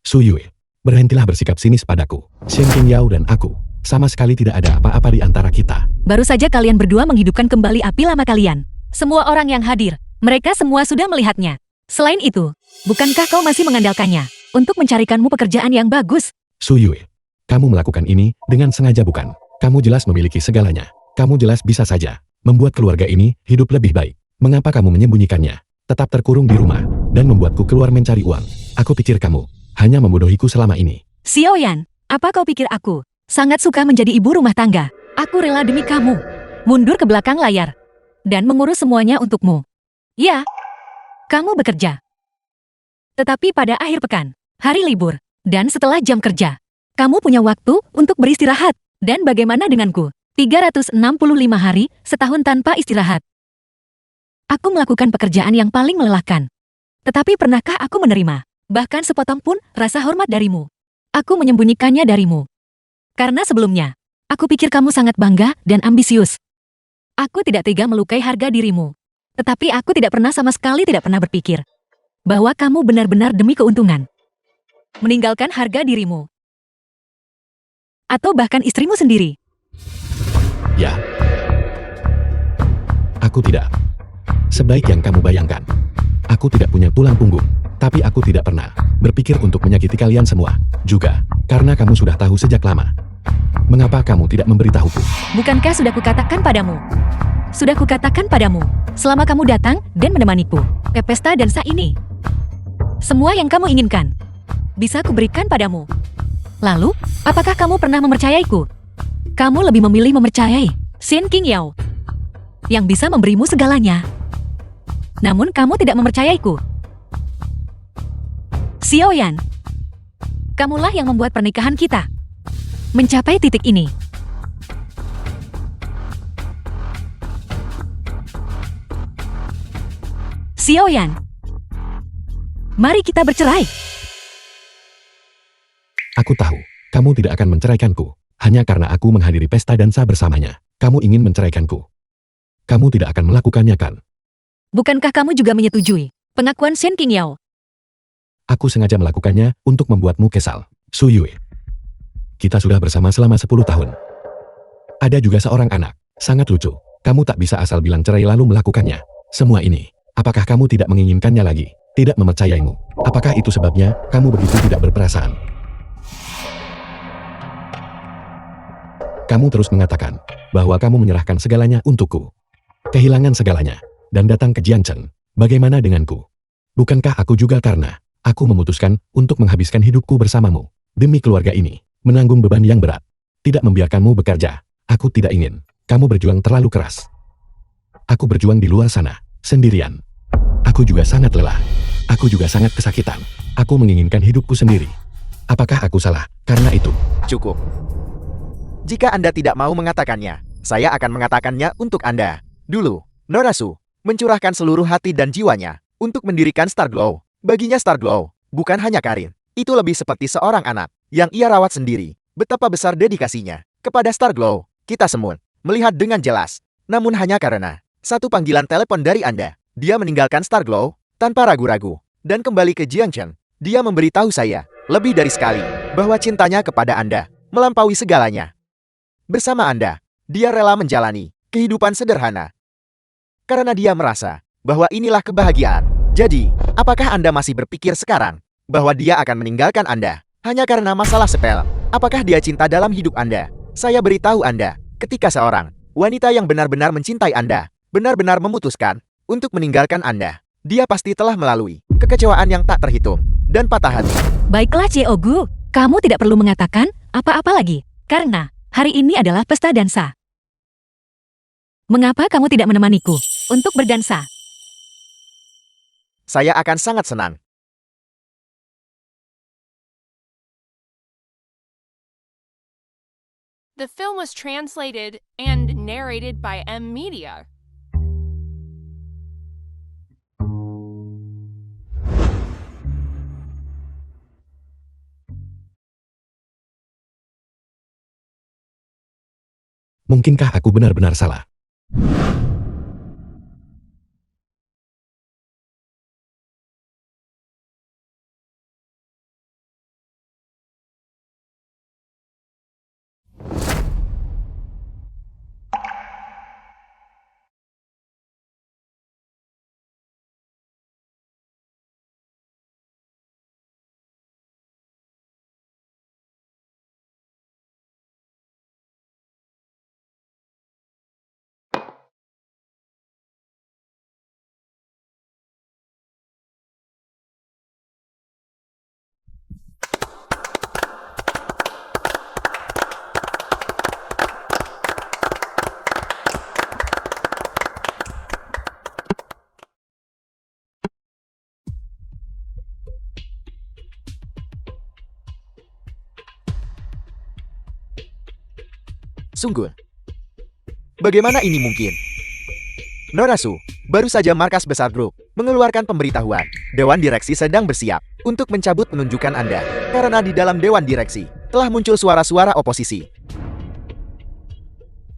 Su Yue, berhentilah bersikap sinis padaku. Shen Qingyao dan aku sama sekali tidak ada apa-apa di antara kita. Baru saja kalian berdua menghidupkan kembali api lama kalian. Semua orang yang hadir, mereka semua sudah melihatnya. Selain itu, bukankah kau masih mengandalkannya untuk mencarikanmu pekerjaan yang bagus? Su Yue, kamu melakukan ini dengan sengaja bukan? Kamu jelas memiliki segalanya. Kamu jelas bisa saja membuat keluarga ini hidup lebih baik. Mengapa kamu menyembunyikannya? Tetap terkurung di rumah dan membuatku keluar mencari uang. Aku pikir kamu hanya membodohiku selama ini. Xiaoyan, apa kau pikir aku sangat suka menjadi ibu rumah tangga? Aku rela demi kamu mundur ke belakang layar dan mengurus semuanya untukmu. Ya, kamu bekerja. Tetapi pada akhir pekan, hari libur, dan setelah jam kerja, kamu punya waktu untuk beristirahat. Dan bagaimana denganku? 365 hari setahun tanpa istirahat. Aku melakukan pekerjaan yang paling melelahkan. Tetapi pernahkah aku menerima, bahkan sepotong pun, rasa hormat darimu? Aku menyembunyikannya darimu. Karena sebelumnya, aku pikir kamu sangat bangga dan ambisius. Aku tidak tega melukai harga dirimu. Tetapi aku tidak pernah sama sekali tidak pernah berpikir bahwa kamu benar-benar demi keuntungan meninggalkan harga dirimu. Atau bahkan istrimu sendiri. Ya. Aku tidak sebaik yang kamu bayangkan. Aku tidak punya tulang punggung. Tapi aku tidak pernah berpikir untuk menyakiti kalian semua. Juga, karena kamu sudah tahu sejak lama. Mengapa kamu tidak memberitahuku? Bukankah sudah kukatakan padamu? Sudah kukatakan padamu, selama kamu datang dan menemaniku ke pesta dansa ini. Semua yang kamu inginkan, bisa kuberikan padamu. Lalu, apakah kamu pernah mempercayaiku? Kamu lebih memilih mempercayai Shen Qingyao yang bisa memberimu segalanya. Namun kamu tidak mempercayaiku. Xiaoyan, kamulah yang membuat pernikahan kita mencapai titik ini. Xiaoyan, mari kita bercerai. Aku tahu, kamu tidak akan menceraikanku. Hanya karena aku menghadiri pesta dansa bersamanya. Kamu ingin menceraikanku. Kamu tidak akan melakukannya kan? Bukankah kamu juga menyetujui pengakuan Shen Qingyao? Aku sengaja melakukannya untuk membuatmu kesal. Su Yue. Kita sudah bersama selama 10 tahun. Ada juga seorang anak. Sangat lucu. Kamu tak bisa asal bilang cerai lalu melakukannya. Semua ini, apakah kamu tidak menginginkannya lagi? Tidak mempercayaimu. Apakah itu sebabnya kamu begitu tidak berperasaan? Kamu terus mengatakan bahwa kamu menyerahkan segalanya untukku. Kehilangan segalanya, dan datang ke Jiancheng. Bagaimana denganku? Bukankah aku juga karena aku memutuskan untuk menghabiskan hidupku bersamamu, demi keluarga ini, menanggung beban yang berat, tidak membiarkanmu bekerja. Aku tidak ingin kamu berjuang terlalu keras. Aku berjuang di luar sana, sendirian. Aku juga sangat lelah. Aku juga sangat kesakitan. Aku menginginkan hidupku sendiri. Apakah aku salah karena itu? Cukup. Jika Anda tidak mau mengatakannya, saya akan mengatakannya untuk Anda. Dulu, Norasu mencurahkan seluruh hati dan jiwanya untuk mendirikan Starglow. Baginya Starglow bukan hanya Karin. Itu lebih seperti seorang anak yang ia rawat sendiri. Betapa besar dedikasinya kepada Starglow. Kita semua melihat dengan jelas. Namun hanya karena satu panggilan telepon dari Anda, dia meninggalkan Starglow tanpa ragu-ragu dan kembali ke Jiangcheng. Dia memberitahu saya lebih dari sekali bahwa cintanya kepada Anda melampaui segalanya. Bersama Anda, dia rela menjalani kehidupan sederhana. Karena dia merasa bahwa inilah kebahagiaan. Jadi, apakah Anda masih berpikir sekarang bahwa dia akan meninggalkan Anda hanya karena masalah sepele? Apakah dia cinta dalam hidup Anda? Saya beritahu Anda, ketika seorang wanita yang benar-benar mencintai Anda, benar-benar memutuskan untuk meninggalkan Anda, dia pasti telah melalui kekecewaan yang tak terhitung dan patah hati. Baiklah Ciogu, kamu tidak perlu mengatakan apa-apa lagi, karena hari ini adalah pesta dansa. Mengapa kamu tidak menemaniku untuk berdansa? Saya akan sangat senang. The film was translated and narrated by M Media. Mungkinkah aku benar-benar salah? Sungguh. Bagaimana ini mungkin? Norasu, baru saja markas besar grup mengeluarkan pemberitahuan. Dewan Direksi sedang bersiap untuk mencabut penunjukan Anda. Karena di dalam Dewan Direksi telah muncul suara-suara oposisi.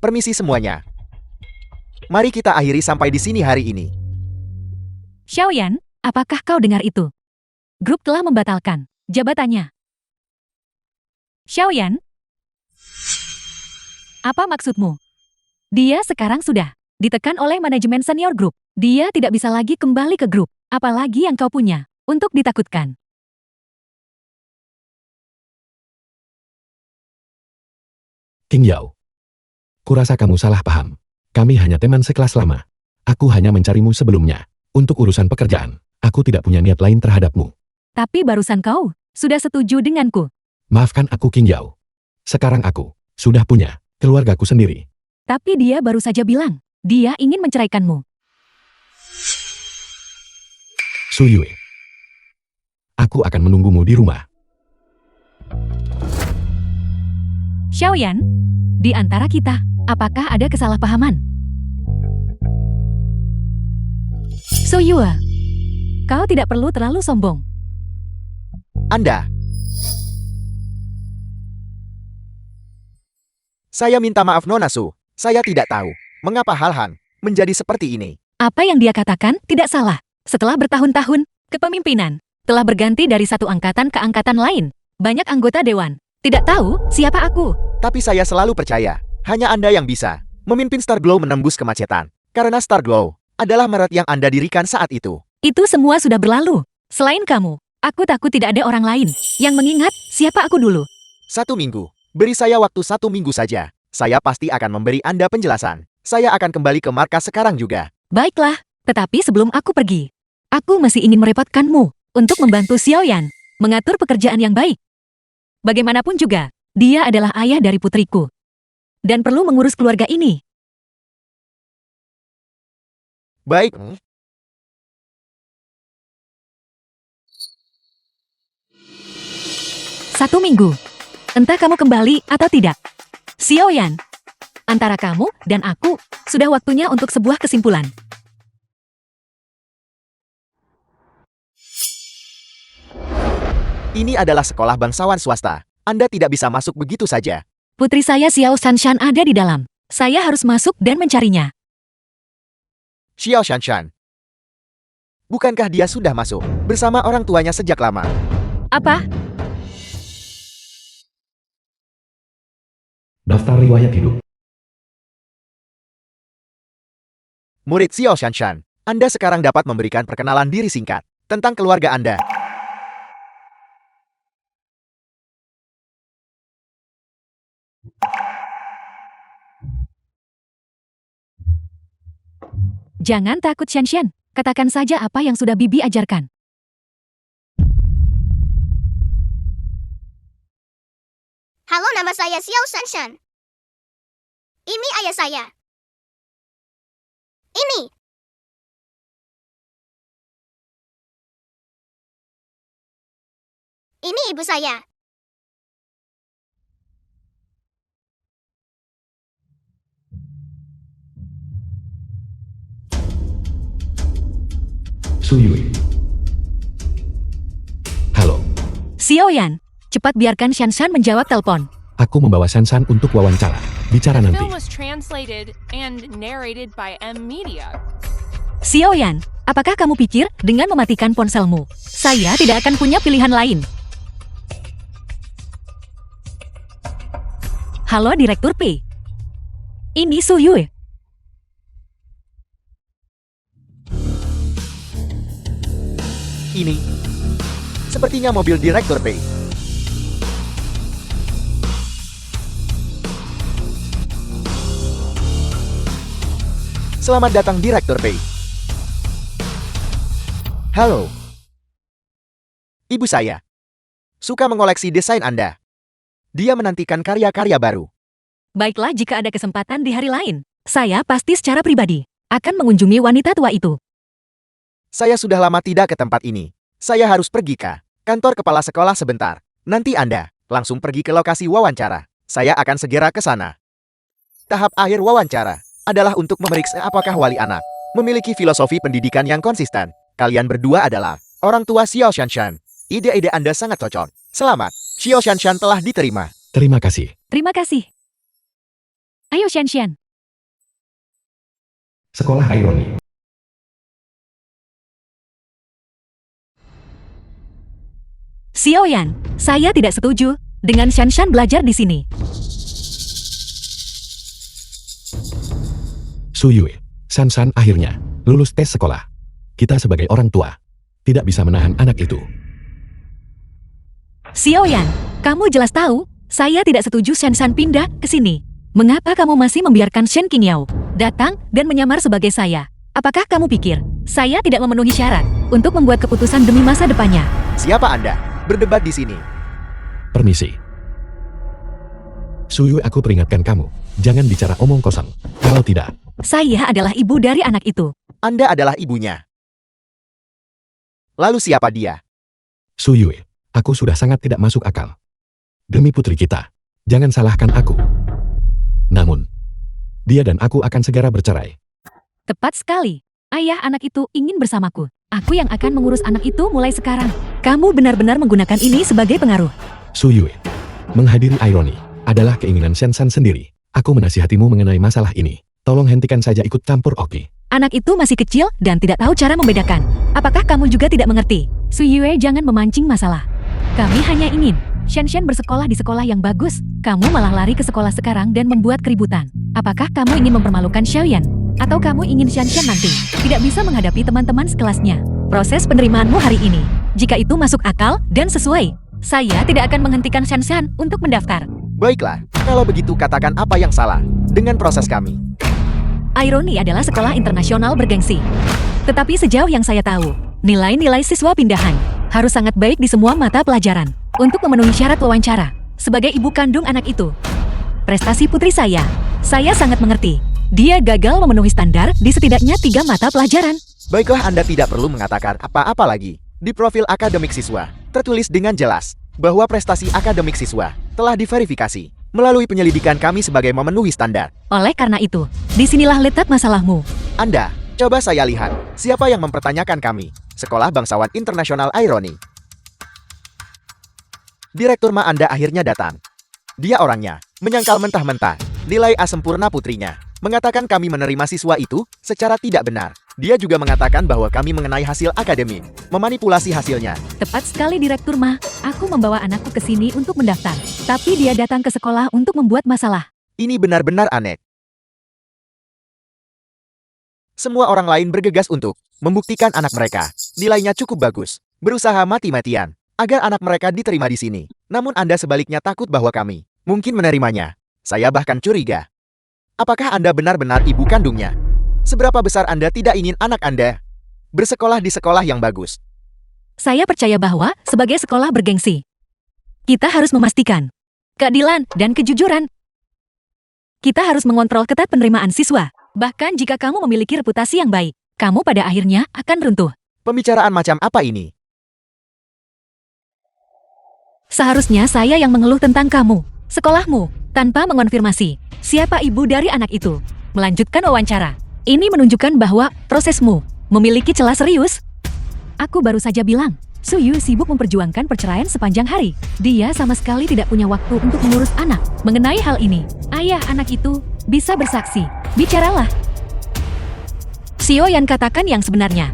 Permisi semuanya. Mari kita akhiri sampai di sini hari ini. Xiaoyan, apakah kau dengar itu? Grup telah membatalkan jabatannya. Xiaoyan? Apa maksudmu? Dia sekarang sudah ditekan oleh manajemen senior grup. Dia tidak bisa lagi kembali ke grup. Apalagi yang kau punya untuk ditakutkan. King Yao. Kurasa kamu salah paham. Kami hanya teman sekelas lama. Aku hanya mencarimu sebelumnya. Untuk urusan pekerjaan, aku tidak punya niat lain terhadapmu. Tapi barusan kau sudah setuju denganku. Maafkan aku King Yao. Sekarang aku sudah punya keluargaku sendiri. Tapi dia baru saja bilang, dia ingin menceraikanmu. Su Yue. Aku akan menunggumu di rumah. Xiaoyan, di antara kita, apakah ada kesalahpahaman? Su Yue, kau tidak perlu terlalu sombong. Anda. Saya minta maaf Nona Su. Saya tidak tahu mengapa hal-hal menjadi seperti ini. Apa yang dia katakan tidak salah. Setelah bertahun-tahun, kepemimpinan telah berganti dari satu angkatan ke angkatan lain. Banyak anggota dewan tidak tahu siapa aku. Tapi saya selalu percaya, hanya Anda yang bisa memimpin Starglow menembus kemacetan. Karena Starglow adalah merek yang Anda dirikan saat itu. Itu semua sudah berlalu. Selain kamu, aku takut tidak ada orang lain yang mengingat siapa aku dulu. 1 minggu. Beri saya waktu 1 minggu saja. Saya pasti akan memberi Anda penjelasan. Saya akan kembali ke markas sekarang juga. Baiklah, tetapi sebelum aku pergi, aku masih ingin merepotkanmu untuk membantu Xiaoyan mengatur pekerjaan yang baik. Bagaimanapun juga, dia adalah ayah dari putriku dan perlu mengurus keluarga ini. Baik. 1 minggu. Entah kamu kembali atau tidak. Xiaoyan, antara kamu dan aku, sudah waktunya untuk sebuah kesimpulan. Ini adalah sekolah bangsawan swasta. Anda tidak bisa masuk begitu saja. Putri saya Xiao Shanshan ada di dalam. Saya harus masuk dan mencarinya. Xiao Shanshan. Bukankah dia sudah masuk bersama orang tuanya sejak lama? Apa? Daftar riwayat hidup. Murid Xiao Shanshan, Anda sekarang dapat memberikan perkenalan diri singkat tentang keluarga Anda. Jangan takut Shanshan. Katakan saja apa yang sudah Bibi ajarkan. Halo, nama saya Xiao Shanshan. Ini ayah saya. Ini. Ini ibu saya. Su Yue. Halo, Xiaoyan, cepat biarkan Shanshan menjawab telepon. aku membawa Sansan untuk wawancara. Bicara nanti. Film was translated and narrated by M Media. Xiaoyan, apakah kamu pikir dengan mematikan ponselmu, saya tidak akan punya pilihan lain? Halo Direktur P. Ini Su Yue. Ini. Sepertinya mobil Direktur P. Selamat datang Direktur P. Halo. Ibu saya suka mengoleksi desain Anda. Dia menantikan karya-karya baru. Baiklah, jika ada kesempatan di hari lain, saya pasti secara pribadi akan mengunjungi wanita tua itu. Saya sudah lama tidak ke tempat ini. Saya harus pergi ke kantor kepala sekolah sebentar. Nanti Anda langsung pergi ke lokasi wawancara. Saya akan segera ke sana. Tahap akhir wawancara adalah untuk memeriksa apakah wali anak memiliki filosofi pendidikan yang konsisten. Kalian berdua adalah orang tua Xiao Shanshan. Ide-ide Anda sangat cocok. Selamat, Xiao Shanshan telah diterima. Terima kasih. Terima kasih. Ayo Shanshan. Sekolah ironi. Xiaoyan, saya tidak setuju dengan Shanshan belajar di sini. Su Yue, Shan akhirnya lulus tes sekolah. Kita sebagai orang tua tidak bisa menahan anak itu. Xiaoyan, kamu jelas tahu, saya tidak setuju Shanshan pindah ke sini. Mengapa kamu masih membiarkan Shen Qingyao datang dan menyamar sebagai saya? Apakah kamu pikir saya tidak memenuhi syarat untuk membuat keputusan demi masa depannya? Siapa Anda? Berdebat di sini. Permisi. Su Yue, aku peringatkan kamu, jangan bicara omong kosong. Kalau tidak, Saya adalah ibu dari anak itu. Anda adalah ibunya. Lalu siapa dia? Su Yue, aku sudah sangat tidak masuk akal. Demi putri kita, jangan salahkan aku. Namun, dia dan aku akan segera bercerai. Tepat sekali. Ayah anak itu ingin bersamaku. Aku yang akan mengurus anak itu mulai sekarang. Kamu benar-benar menggunakan ini sebagai pengaruh. Su Yue, menghadiri ironi adalah keinginan Shen sendiri. Aku menasihatimu mengenai masalah ini. Tolong hentikan saja ikut campur, oke? Anak itu masih kecil dan tidak tahu cara membedakan. Apakah kamu juga tidak mengerti? Su Yue, jangan memancing masalah. Kami hanya ingin Shanshan bersekolah di sekolah yang bagus. Kamu malah lari ke sekolah sekarang dan membuat keributan. Apakah kamu ingin mempermalukan Xiaoyan? Atau kamu ingin Shanshan nanti tidak bisa menghadapi teman-teman sekelasnya? Proses penerimaanmu hari ini, jika itu masuk akal dan sesuai, saya tidak akan menghentikan Shanshan untuk mendaftar. Baiklah, kalau begitu katakan apa yang salah dengan proses kami. Ironi adalah sekolah internasional bergengsi. Tetapi sejauh yang saya tahu, nilai-nilai siswa pindahan harus sangat baik di semua mata pelajaran untuk memenuhi syarat wawancara. Sebagai ibu kandung anak itu, prestasi putri saya sangat mengerti. Dia gagal memenuhi standar di setidaknya 3 mata pelajaran. Baiklah, Anda tidak perlu mengatakan apa-apa lagi. Di profil akademik siswa, tertulis dengan jelas bahwa prestasi akademik siswa telah diverifikasi melalui penyelidikan kami sebagai memenuhi standar. Oleh karena itu, disinilah letak masalahmu. Anda, coba saya lihat, siapa yang mempertanyakan kami? Sekolah Bangsawan Internasional Ironi. Direktur Ma Anda akhirnya datang. Dia orangnya menyangkal mentah-mentah nilai A sempurna putrinya. Mengatakan kami menerima siswa itu secara tidak benar. Dia juga mengatakan bahwa kami mengenai hasil akademik, memanipulasi hasilnya. Tepat sekali Direktur Ma, aku membawa anakku ke sini untuk mendaftar. Tapi dia datang ke sekolah untuk membuat masalah. Ini benar-benar aneh. Semua orang lain bergegas untuk membuktikan anak mereka nilainya cukup bagus, berusaha mati-matian agar anak mereka diterima di sini. Namun Anda sebaliknya takut bahwa kami mungkin menerimanya. Saya bahkan curiga. Apakah Anda benar-benar ibu kandungnya? Seberapa besar Anda tidak ingin anak Anda bersekolah di sekolah yang bagus? Saya percaya bahwa sebagai sekolah bergengsi, kita harus memastikan keadilan dan kejujuran. Kita harus mengontrol ketat penerimaan siswa. Bahkan jika kamu memiliki reputasi yang baik, kamu pada akhirnya akan runtuh. Pembicaraan macam apa ini? Seharusnya saya yang mengeluh tentang kamu, sekolahmu, tanpa mengonfirmasi siapa ibu dari anak itu. Melanjutkan wawancara. Ini menunjukkan bahwa prosesmu memiliki celah serius. Aku baru saja bilang, Su Yu sibuk memperjuangkan perceraian sepanjang hari. Dia sama sekali tidak punya waktu untuk mengurus anak. Mengenai hal ini, ayah anak itu bisa bersaksi. Bicaralah. Xiaoyan katakan yang sebenarnya.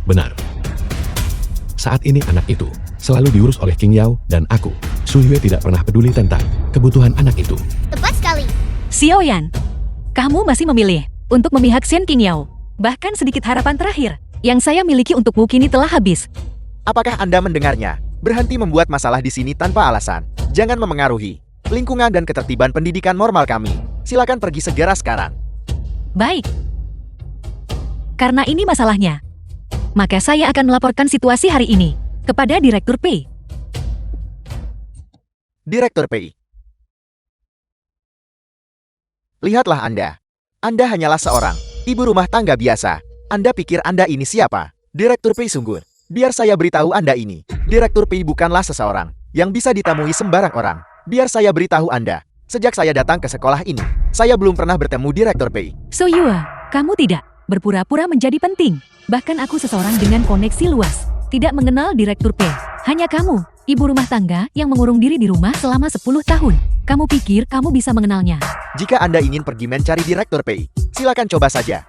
Benar. Saat ini anak itu selalu diurus oleh King Yao dan aku. Su Yue tidak pernah peduli tentang kebutuhan anak itu. Tepat sekali. Xiaoyan, kamu masih memilih untuk memihak Shen Qingyao. Bahkan sedikit harapan terakhir yang saya miliki untukmu kini telah habis. Apakah Anda mendengarnya? Berhenti membuat masalah di sini tanpa alasan. Jangan memengaruhi lingkungan dan ketertiban pendidikan normal kami. Silakan pergi segera sekarang. Baik. Karena ini masalahnya, maka saya akan melaporkan situasi hari ini kepada Direktur P. Direktur PI. Lihatlah Anda. Anda hanyalah seorang ibu rumah tangga biasa. Anda pikir Anda ini siapa? Direktur PI sungguh. Biar saya beritahu Anda ini. Direktur PI bukanlah seseorang yang bisa ditemui sembarang orang. Biar saya beritahu Anda. Sejak saya datang ke sekolah ini, saya belum pernah bertemu Direktur Pei. So Yua, kamu tidak berpura-pura menjadi penting. Bahkan aku seseorang dengan koneksi luas. Tidak mengenal Direktur P. Hanya kamu, ibu rumah tangga yang mengurung diri di rumah selama 10 tahun. Kamu pikir kamu bisa mengenalnya? Jika Anda ingin pergi mencari Direktur Pei, silakan coba saja.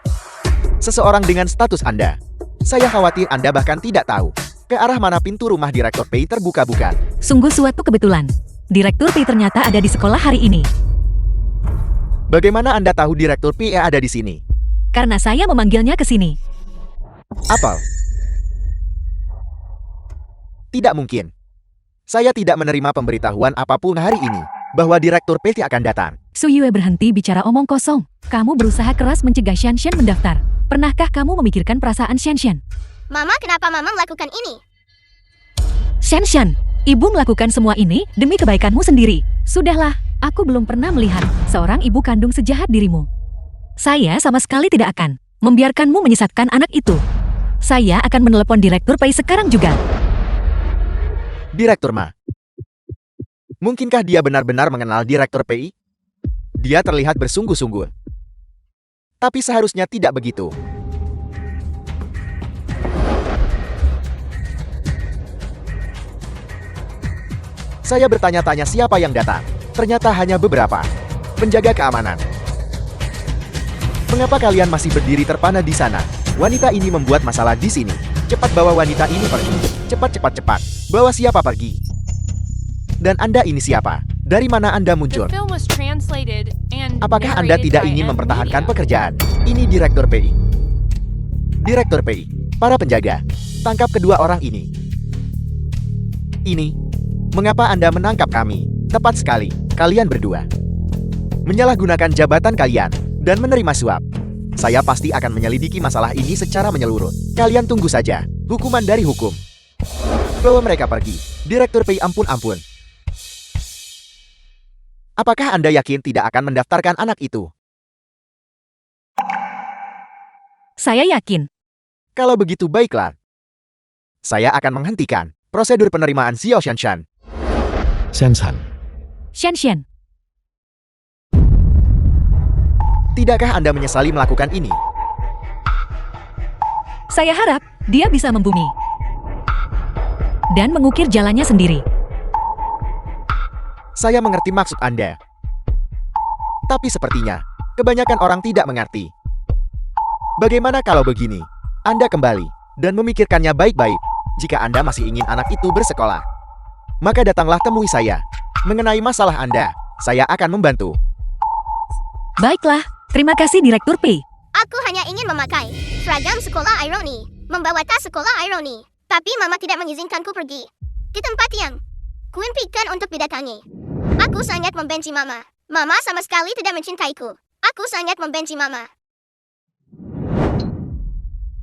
Seseorang dengan status Anda. Saya khawatir Anda bahkan tidak tahu ke arah mana pintu rumah Direktur Pei terbuka bukan. Sungguh suatu kebetulan. Direktur P ternyata ada di sekolah hari ini. Bagaimana Anda tahu Direktur Pei ada di sini? Karena saya memanggilnya ke sini. Apel. Tidak mungkin. Saya tidak menerima pemberitahuan apapun hari ini bahwa Direktur Pei akan datang. Su Yue berhenti bicara omong kosong. Kamu berusaha keras mencegah Xianshan mendaftar. Pernahkah kamu memikirkan perasaan Xianshan? Mama, kenapa Mama melakukan ini? Xianshan, ibu melakukan semua ini demi kebaikanmu sendiri. Sudahlah, aku belum pernah melihat seorang ibu kandung sejahat dirimu. Saya sama sekali tidak akan membiarkanmu menyesatkan anak itu. Saya akan menelepon Direktur Pei sekarang juga. Direktur Ma. Mungkinkah dia benar-benar mengenal Direktur Pei? Dia terlihat bersungguh-sungguh. Tapi seharusnya tidak begitu. Saya bertanya-tanya siapa yang datang. Ternyata hanya beberapa penjaga keamanan. Mengapa kalian masih berdiri terpana di sana? Wanita ini membuat masalah di sini. Cepat bawa wanita ini pergi. Cepat, cepat, cepat. Bawa siapa pergi? Dan Anda ini siapa? Dari mana Anda muncul? The film was translated and Apakah Anda narrated tidak by ingin M mempertahankan Media. pekerjaan? Ini Direktur Pei. Direktur Pei, para penjaga, tangkap kedua orang ini. Ini, mengapa Anda menangkap kami? Tepat sekali, kalian berdua menyalahgunakan jabatan kalian dan menerima suap. Saya pasti akan menyelidiki masalah ini secara menyeluruh. Kalian tunggu saja, hukuman dari hukum. Bawa mereka pergi. Direktur Pei, ampun. Apakah Anda yakin tidak akan mendaftarkan anak itu? Saya yakin. Kalau begitu baiklah. Saya akan menghentikan prosedur penerimaan Xiao Shanshan. Shanshan, Xianshan, Tidakkah Anda menyesali melakukan ini? saya harap dia bisa membumi dan mengukir jalannya sendiri. Saya mengerti maksud Anda. Tapi sepertinya, kebanyakan orang tidak mengerti. Bagaimana kalau begini? Anda kembali dan memikirkannya baik-baik. Jika Anda masih ingin anak itu bersekolah, maka datanglah temui saya. Mengenai masalah Anda, saya akan membantu. Baiklah, terima kasih Direktur P. Aku hanya ingin memakai seragam sekolah ironi, membawa tas sekolah ironi. Tapi Mama tidak mengizinkanku pergi ke tempat yang kuimpikan untuk didatangi. Aku sangat membenci Mama. Mama sama sekali tidak mencintaiku. Aku sangat membenci Mama.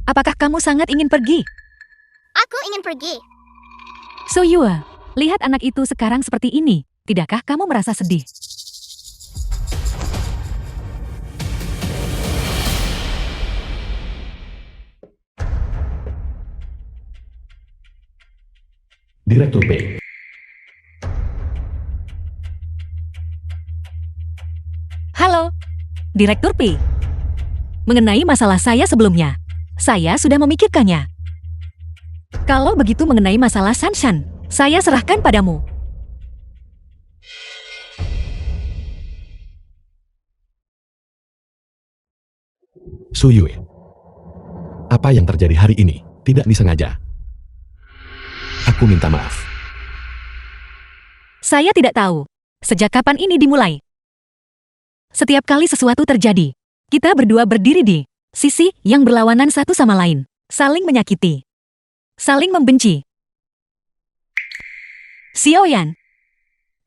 Apakah kamu sangat ingin pergi? Aku ingin pergi. So Yue, lihat anak itu sekarang seperti ini. Tidakkah kamu merasa sedih? Direktur Pei. Halo, Direktur P. Mengenai masalah saya sebelumnya, saya sudah memikirkannya. Kalau begitu mengenai masalah Shanshan, saya serahkan padamu. Su Yue. Apa yang terjadi hari ini tidak disengaja. Aku minta maaf. Saya tidak tahu sejak kapan ini dimulai. Setiap kali sesuatu terjadi, kita berdua berdiri di sisi yang berlawanan satu sama lain, saling menyakiti, saling membenci. Xiaoyan,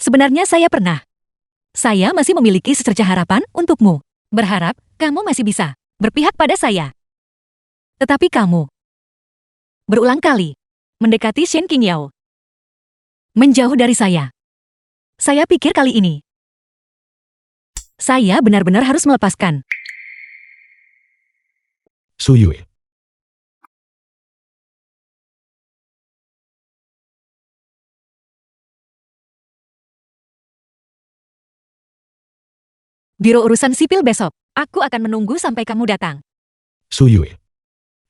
sebenarnya saya masih memiliki secerca harapan untukmu. Berharap kamu masih bisa berpihak pada saya. Tetapi kamu berulang kali mendekati Shen Qingyao, menjauh dari saya. Saya pikir kali ini saya benar-benar harus melepaskan. Su Yue. Biro Urusan Sipil besok. Aku akan menunggu sampai kamu datang. Suyue.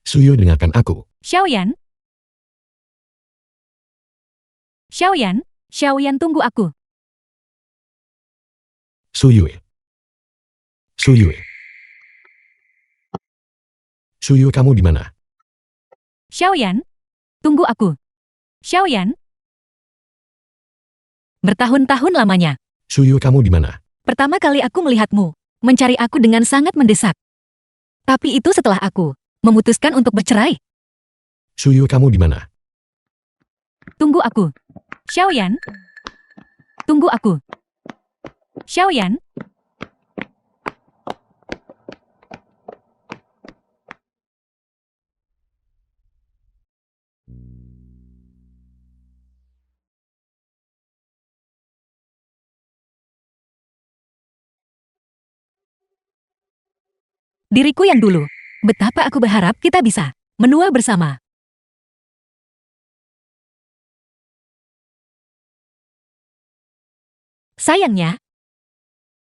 Suyue, dengarkan aku. Xiaoyan. Xiaoyan. Xiaoyan, tunggu aku. Suyue. Suyue. Suyue, kamu di mana? Xiaoyan. Tunggu aku. Xiaoyan. Bertahun-tahun lamanya. Suyue, kamu di mana? Pertama kali aku melihatmu. Mencari aku dengan sangat mendesak. Tapi itu setelah aku memutuskan untuk bercerai. Suyue, kamu di mana? Tunggu aku. Xiaoyan. Tunggu aku. Xiaoyan. Diriku yang dulu. Betapa aku berharap kita bisa menua bersama. Sayangnya,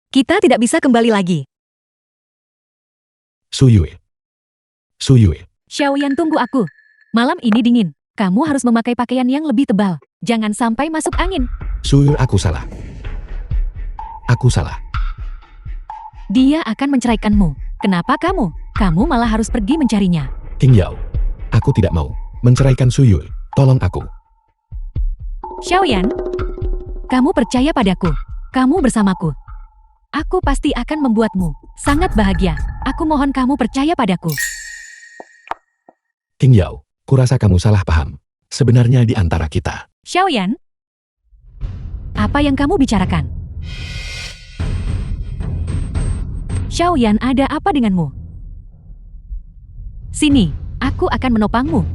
kita tidak bisa kembali lagi. Suyue. Suyue. Xiaoyan, tunggu aku. Malam ini dingin. Kamu harus memakai pakaian yang lebih tebal. Jangan sampai masuk angin. Suyue, aku salah. Aku salah. Dia akan menceraikanmu. Kenapa kamu? Kamu malah harus pergi mencarinya. King Yao. Aku tidak mau menceraikan Suyue. Tolong aku. Xiaoyan, kamu percaya padaku. Kamu bersamaku. Aku pasti akan membuatmu sangat bahagia. Aku mohon kamu percaya padaku. King Yao, kurasa kamu salah paham. Sebenarnya di antara kita. Xiaoyan, apa yang kamu bicarakan? Xiaoyan, ada apa denganmu? Sini, aku akan menopangmu.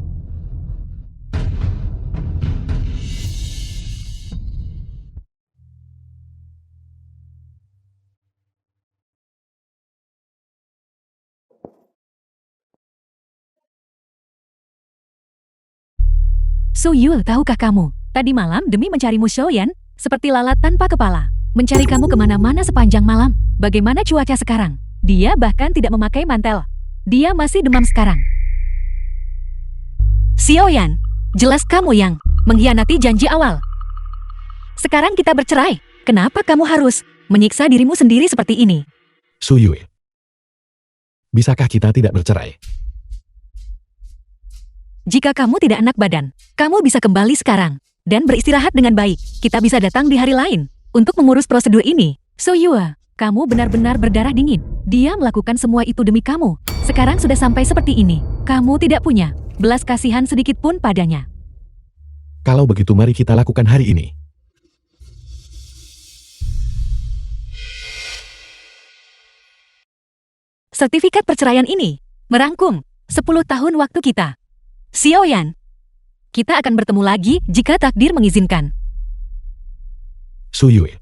Suyul, tahukah kamu, tadi malam demi mencarimu Xiaoyan, seperti lalat tanpa kepala. Mencari kamu kemana-mana sepanjang malam. Bagaimana cuaca sekarang? Dia bahkan tidak memakai mantel. Dia masih demam sekarang. Xiaoyan, jelas kamu yang mengkhianati janji awal. Sekarang kita bercerai. Kenapa kamu harus menyiksa dirimu sendiri seperti ini? Suyue. Bisakah kita tidak bercerai? Jika kamu tidak enak badan, kamu bisa kembali sekarang dan beristirahat dengan baik. Kita bisa datang di hari lain untuk mengurus prosedur ini. Suyue, kamu benar-benar berdarah dingin. Dia melakukan semua itu demi kamu. Sekarang sudah sampai seperti ini. Kamu tidak punya belas kasihan sedikit pun padanya. Kalau begitu mari kita lakukan hari ini. Sertifikat perceraian ini merangkum 10 tahun waktu kita. Xiaoyan, kita akan bertemu lagi jika takdir mengizinkan. Suyue.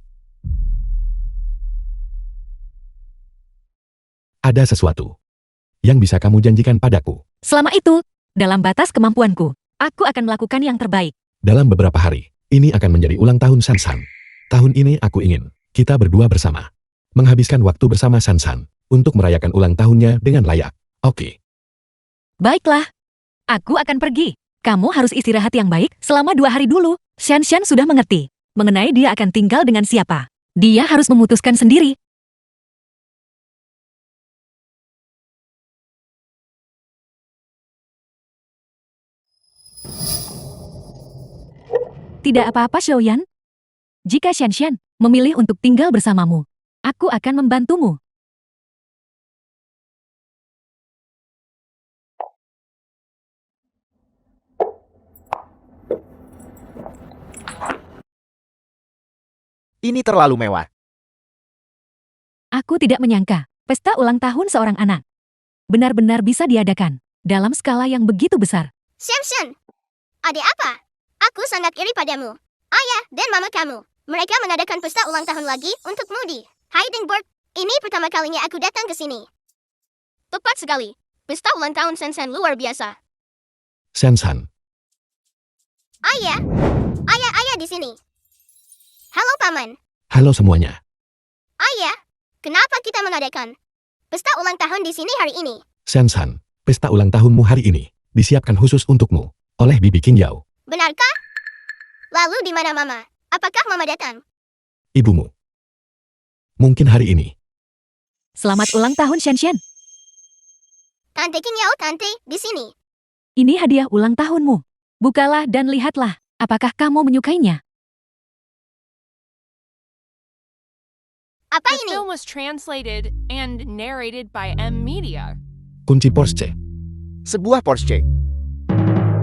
Ada sesuatu yang bisa kamu janjikan padaku. Selama itu, dalam batas kemampuanku, aku akan melakukan yang terbaik. Dalam beberapa hari, ini akan menjadi ulang tahun Sansan. Tahun ini aku ingin kita berdua bersama. Menghabiskan waktu bersama Sansan untuk merayakan ulang tahunnya dengan layak. Oke. Baiklah, aku akan pergi. Kamu harus istirahat yang baik selama 2 hari dulu. Shanshan sudah mengerti mengenai dia akan tinggal dengan siapa. Dia harus memutuskan sendiri. Tidak apa-apa, Xiaoyan. Jika Shanshan memilih untuk tinggal bersamamu, aku akan membantumu. Ini terlalu mewah. Aku tidak menyangka pesta ulang tahun seorang anak benar-benar bisa diadakan dalam skala yang begitu besar. Samson, ada apa? Aku sangat iri padamu. Ayah dan mama kamu. Mereka mengadakan pesta ulang tahun lagi untukmu di Heidenberg. Ini pertama kalinya aku datang ke sini. Tepat sekali. Pesta ulang tahun Sansan luar biasa. Sansan. Ayah di sini. Halo Paman. Halo semuanya. Ayah, Kenapa kita mengadakan pesta ulang tahun di sini hari ini? Shan-shan, pesta ulang tahunmu hari ini disiapkan khusus untukmu oleh Bibi King Yao, Benarkah? Lalu di mana Mama? Apakah Mama datang? ibumu. Mungkin hari ini. Selamat ulang tahun Shen. Tante King Yao, Tante, di sini. Ini hadiah ulang tahunmu. Bukalah dan lihatlah. Apakah kamu menyukainya? Apa The ini? film was translated and narrated by M Media. Kunci Porsche. Sebuah Porsche.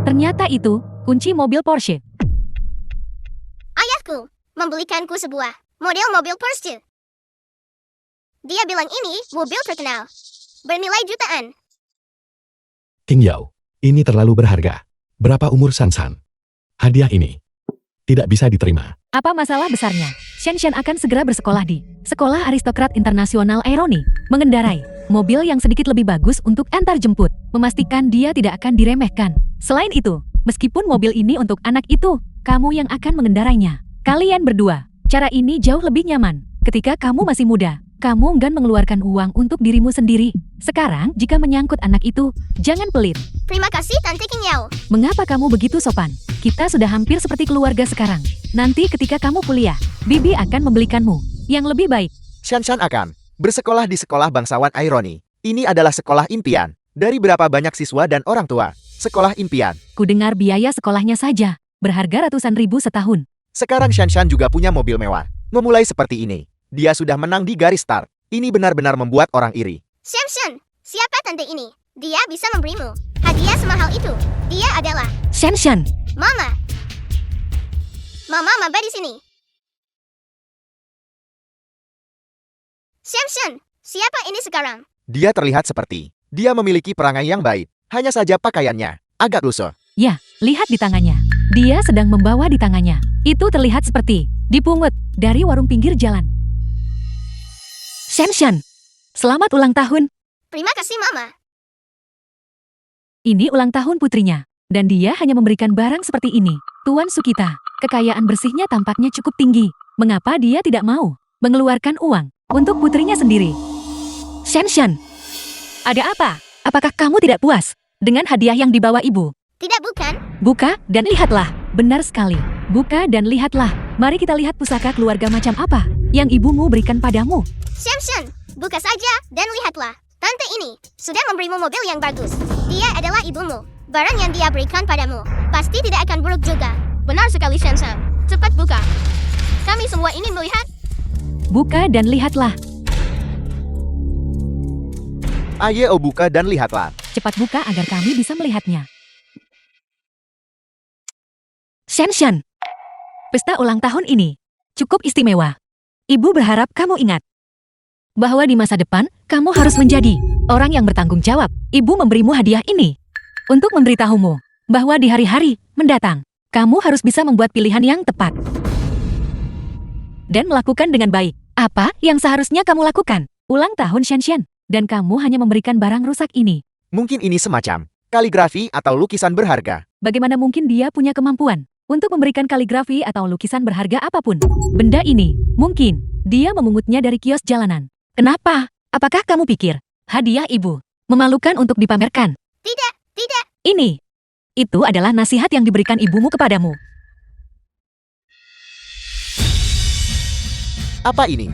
Ternyata itu kunci mobil Porsche. Ayahku membelikanku sebuah model mobil Porsche. Dia bilang ini mobil terkenal. Bernilai jutaan. King Yao, ini terlalu berharga. Berapa umur Shan-shan? Hadiah ini tidak bisa diterima. Apa masalah besarnya? Shen akan segera bersekolah di Sekolah Aristokrat Internasional Ironi, mengendarai mobil yang sedikit lebih bagus untuk antar jemput, memastikan dia tidak akan diremehkan. Selain itu, meskipun mobil ini untuk anak itu, kamu yang akan mengendarainya. Kalian berdua, cara ini jauh lebih nyaman. Ketika kamu masih muda, kamu enggan mengeluarkan uang untuk dirimu sendiri. Sekarang, jika menyangkut anak itu, jangan pelit. Terima kasih Tante King Yao. Mengapa kamu begitu sopan? Kita sudah hampir seperti keluarga sekarang. Nanti ketika kamu kuliah, Bibi akan membelikanmu yang lebih baik. Shan-shan akan bersekolah di sekolah bangsawan Ironi. Ini adalah sekolah impian dari berapa banyak siswa dan orang tua. Sekolah impian. Kudengar biaya sekolahnya saja berharga ratusan ribu setahun. Sekarang Shan-shan juga punya mobil mewah. Memulai seperti ini, dia sudah menang di garis start. Ini benar-benar membuat orang iri. Shen, siapa tante ini? Dia bisa memberimu hadiah semahal itu. Dia adalah Shen, Mama. Mama di sini. Shen, siapa ini sekarang? Dia terlihat seperti dia memiliki perangai yang baik. Hanya saja pakaiannya agak lusuh. ya, lihat di tangannya. Dia sedang membawa di tangannya. Itu terlihat seperti dipungut dari warung pinggir jalan. Shen, selamat ulang tahun. Terima kasih Mama. Ini ulang tahun putrinya. Dan dia hanya memberikan barang seperti ini. Tuan Sukita, kekayaan bersihnya tampaknya cukup tinggi. Mengapa dia tidak mau mengeluarkan uang untuk putrinya sendiri? Shen, ada apa? Apakah kamu tidak puas dengan hadiah yang dibawa ibu? Tidak bukan? Buka dan lihatlah. Benar sekali. Buka dan lihatlah. Mari kita lihat pusaka keluarga macam apa yang ibumu berikan padamu. Shen, buka saja dan lihatlah. Tante ini sudah memberimu mobil yang bagus. Dia adalah ibumu. Barang yang dia berikan padamu pasti tidak akan buruk juga. Benar sekali Shen. Cepat buka. Kami semua ingin melihat. Buka dan lihatlah. Ayo buka dan lihatlah. Cepat buka agar kami bisa melihatnya. Shen, pesta ulang tahun ini cukup istimewa. Ibu berharap kamu ingat bahwa di masa depan kamu harus menjadi orang yang bertanggung jawab. Ibu memberimu hadiah ini untuk memberitahumu bahwa di hari-hari mendatang kamu harus bisa membuat pilihan yang tepat dan melakukan dengan baik apa yang seharusnya kamu lakukan. Ulang tahun Shen, dan kamu hanya memberikan barang rusak ini. Mungkin ini semacam kaligrafi atau lukisan berharga. Bagaimana mungkin dia punya kemampuan untuk memberikan kaligrafi atau lukisan berharga apapun? Benda ini, mungkin, dia memungutnya dari kios jalanan. Kenapa? Apakah kamu pikir, hadiah ibu, memalukan untuk dipamerkan? Tidak. Ini, itu adalah nasihat yang diberikan ibumu kepadamu. Apa ini?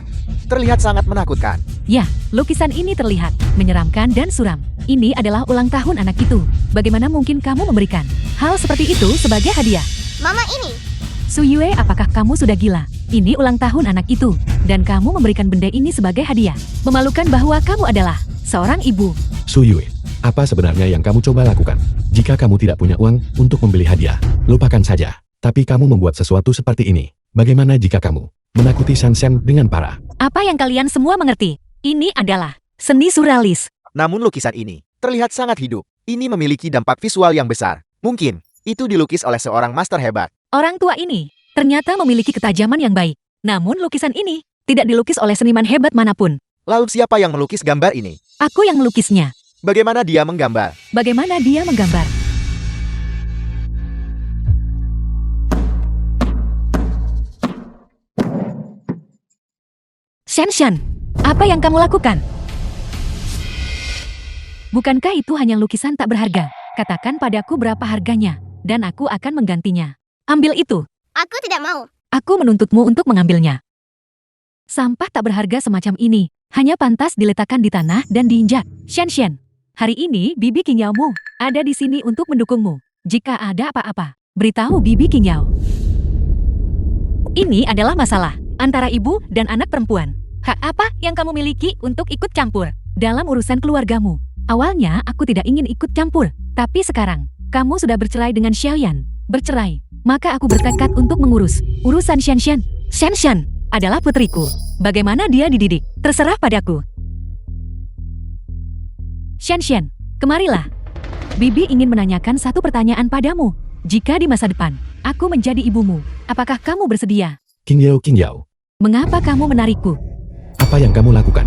Terlihat sangat menakutkan. Ya, lukisan ini terlihat menyeramkan dan suram. Ini adalah ulang tahun anak itu. Bagaimana mungkin kamu memberikan hal seperti itu sebagai hadiah? Mama ini. Suyue, apakah kamu sudah gila? Ini ulang tahun anak itu, dan kamu memberikan benda ini sebagai hadiah. Memalukan bahwa kamu adalah seorang ibu. Suyue, apa sebenarnya yang kamu coba lakukan? Jika kamu tidak punya uang untuk membeli hadiah, lupakan saja. Tapi kamu membuat sesuatu seperti ini. Bagaimana jika kamu menakuti Shan dengan parah? Apa yang kalian semua mengerti? Ini adalah seni surrealis. Namun lukisan ini terlihat sangat hidup. Ini memiliki dampak visual yang besar. Mungkin itu dilukis oleh seorang master hebat. Orang tua ini ternyata memiliki ketajaman yang baik. Namun lukisan ini tidak dilukis oleh seniman hebat manapun. Lalu siapa yang melukis gambar ini? Aku yang melukisnya. Bagaimana dia menggambar? Bagaimana dia menggambar? Shen, Apa yang kamu lakukan? Bukankah itu hanya lukisan tak berharga? Katakan padaku berapa harganya, dan aku akan menggantinya. Ambil itu. Aku tidak mau. Aku menuntutmu untuk mengambilnya. Sampah tak berharga semacam ini hanya pantas diletakkan di tanah dan diinjak. Xian, hari ini Bibi King Yaomu ada di sini untuk mendukungmu. Jika ada apa-apa, beritahu Bibi King Yao. Ini adalah masalah antara ibu dan anak perempuan. Hak apa yang kamu miliki untuk ikut campur dalam urusan keluargamu? Awalnya aku tidak ingin ikut campur, tapi sekarang kamu sudah bercerai dengan Xiaoyan. Bercerai, maka aku bertekad untuk mengurus urusan Xian. Xian adalah putriku. Bagaimana dia dididik, terserah padaku. Xian, kemarilah. Bibi ingin menanyakan satu pertanyaan padamu. Jika di masa depan, aku menjadi ibumu, apakah kamu bersedia? King Yao, Mengapa kamu menarikku? apa yang kamu lakukan?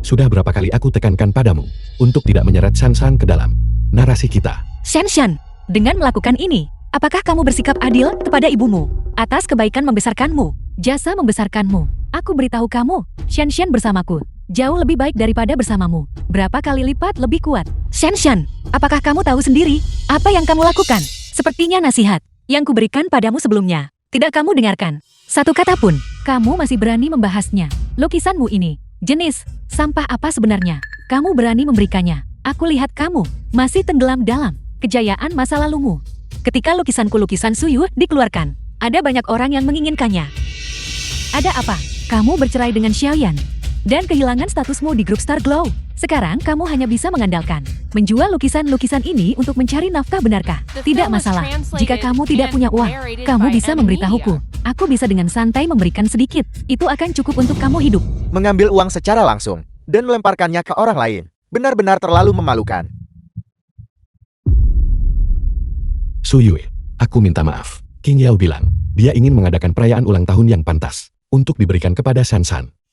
Sudah berapa kali aku tekankan padamu untuk tidak menyeret Shan ke dalam narasi kita. Xian, dengan melakukan ini, apakah kamu bersikap adil kepada ibumu atas kebaikan membesarkanmu, jasa membesarkanmu? Aku beritahu kamu, Xian bersamaku jauh lebih baik daripada bersamamu. Berapa kali lipat lebih kuat. Xian, apakah kamu tahu sendiri apa yang kamu lakukan? Sepertinya nasihat yang kuberikan padamu sebelumnya tidak kamu dengarkan. Satu kata pun, kamu masih berani membahasnya. Lukisanmu ini, jenis sampah apa sebenarnya? Kamu berani memberikannya. Aku lihat kamu masih tenggelam dalam kejayaan masa lalumu. Ketika lukisan Suyu dikeluarkan, ada banyak orang yang menginginkannya. Ada apa? Kamu bercerai dengan Xiaoyan dan kehilangan statusmu di grup Star Glow. Sekarang kamu hanya bisa mengandalkan menjual lukisan-lukisan ini untuk mencari nafkah, benarkah? Tidak masalah. Jika kamu tidak punya uang, kamu bisa memberitahuku. Aku bisa dengan santai memberikan sedikit. Itu akan cukup untuk kamu hidup. Mengambil uang secara langsung dan melemparkannya ke orang lain. Benar-benar terlalu memalukan. Suyue, aku minta maaf. King Yao bilang, dia ingin mengadakan perayaan ulang tahun yang pantas untuk diberikan kepada Shan.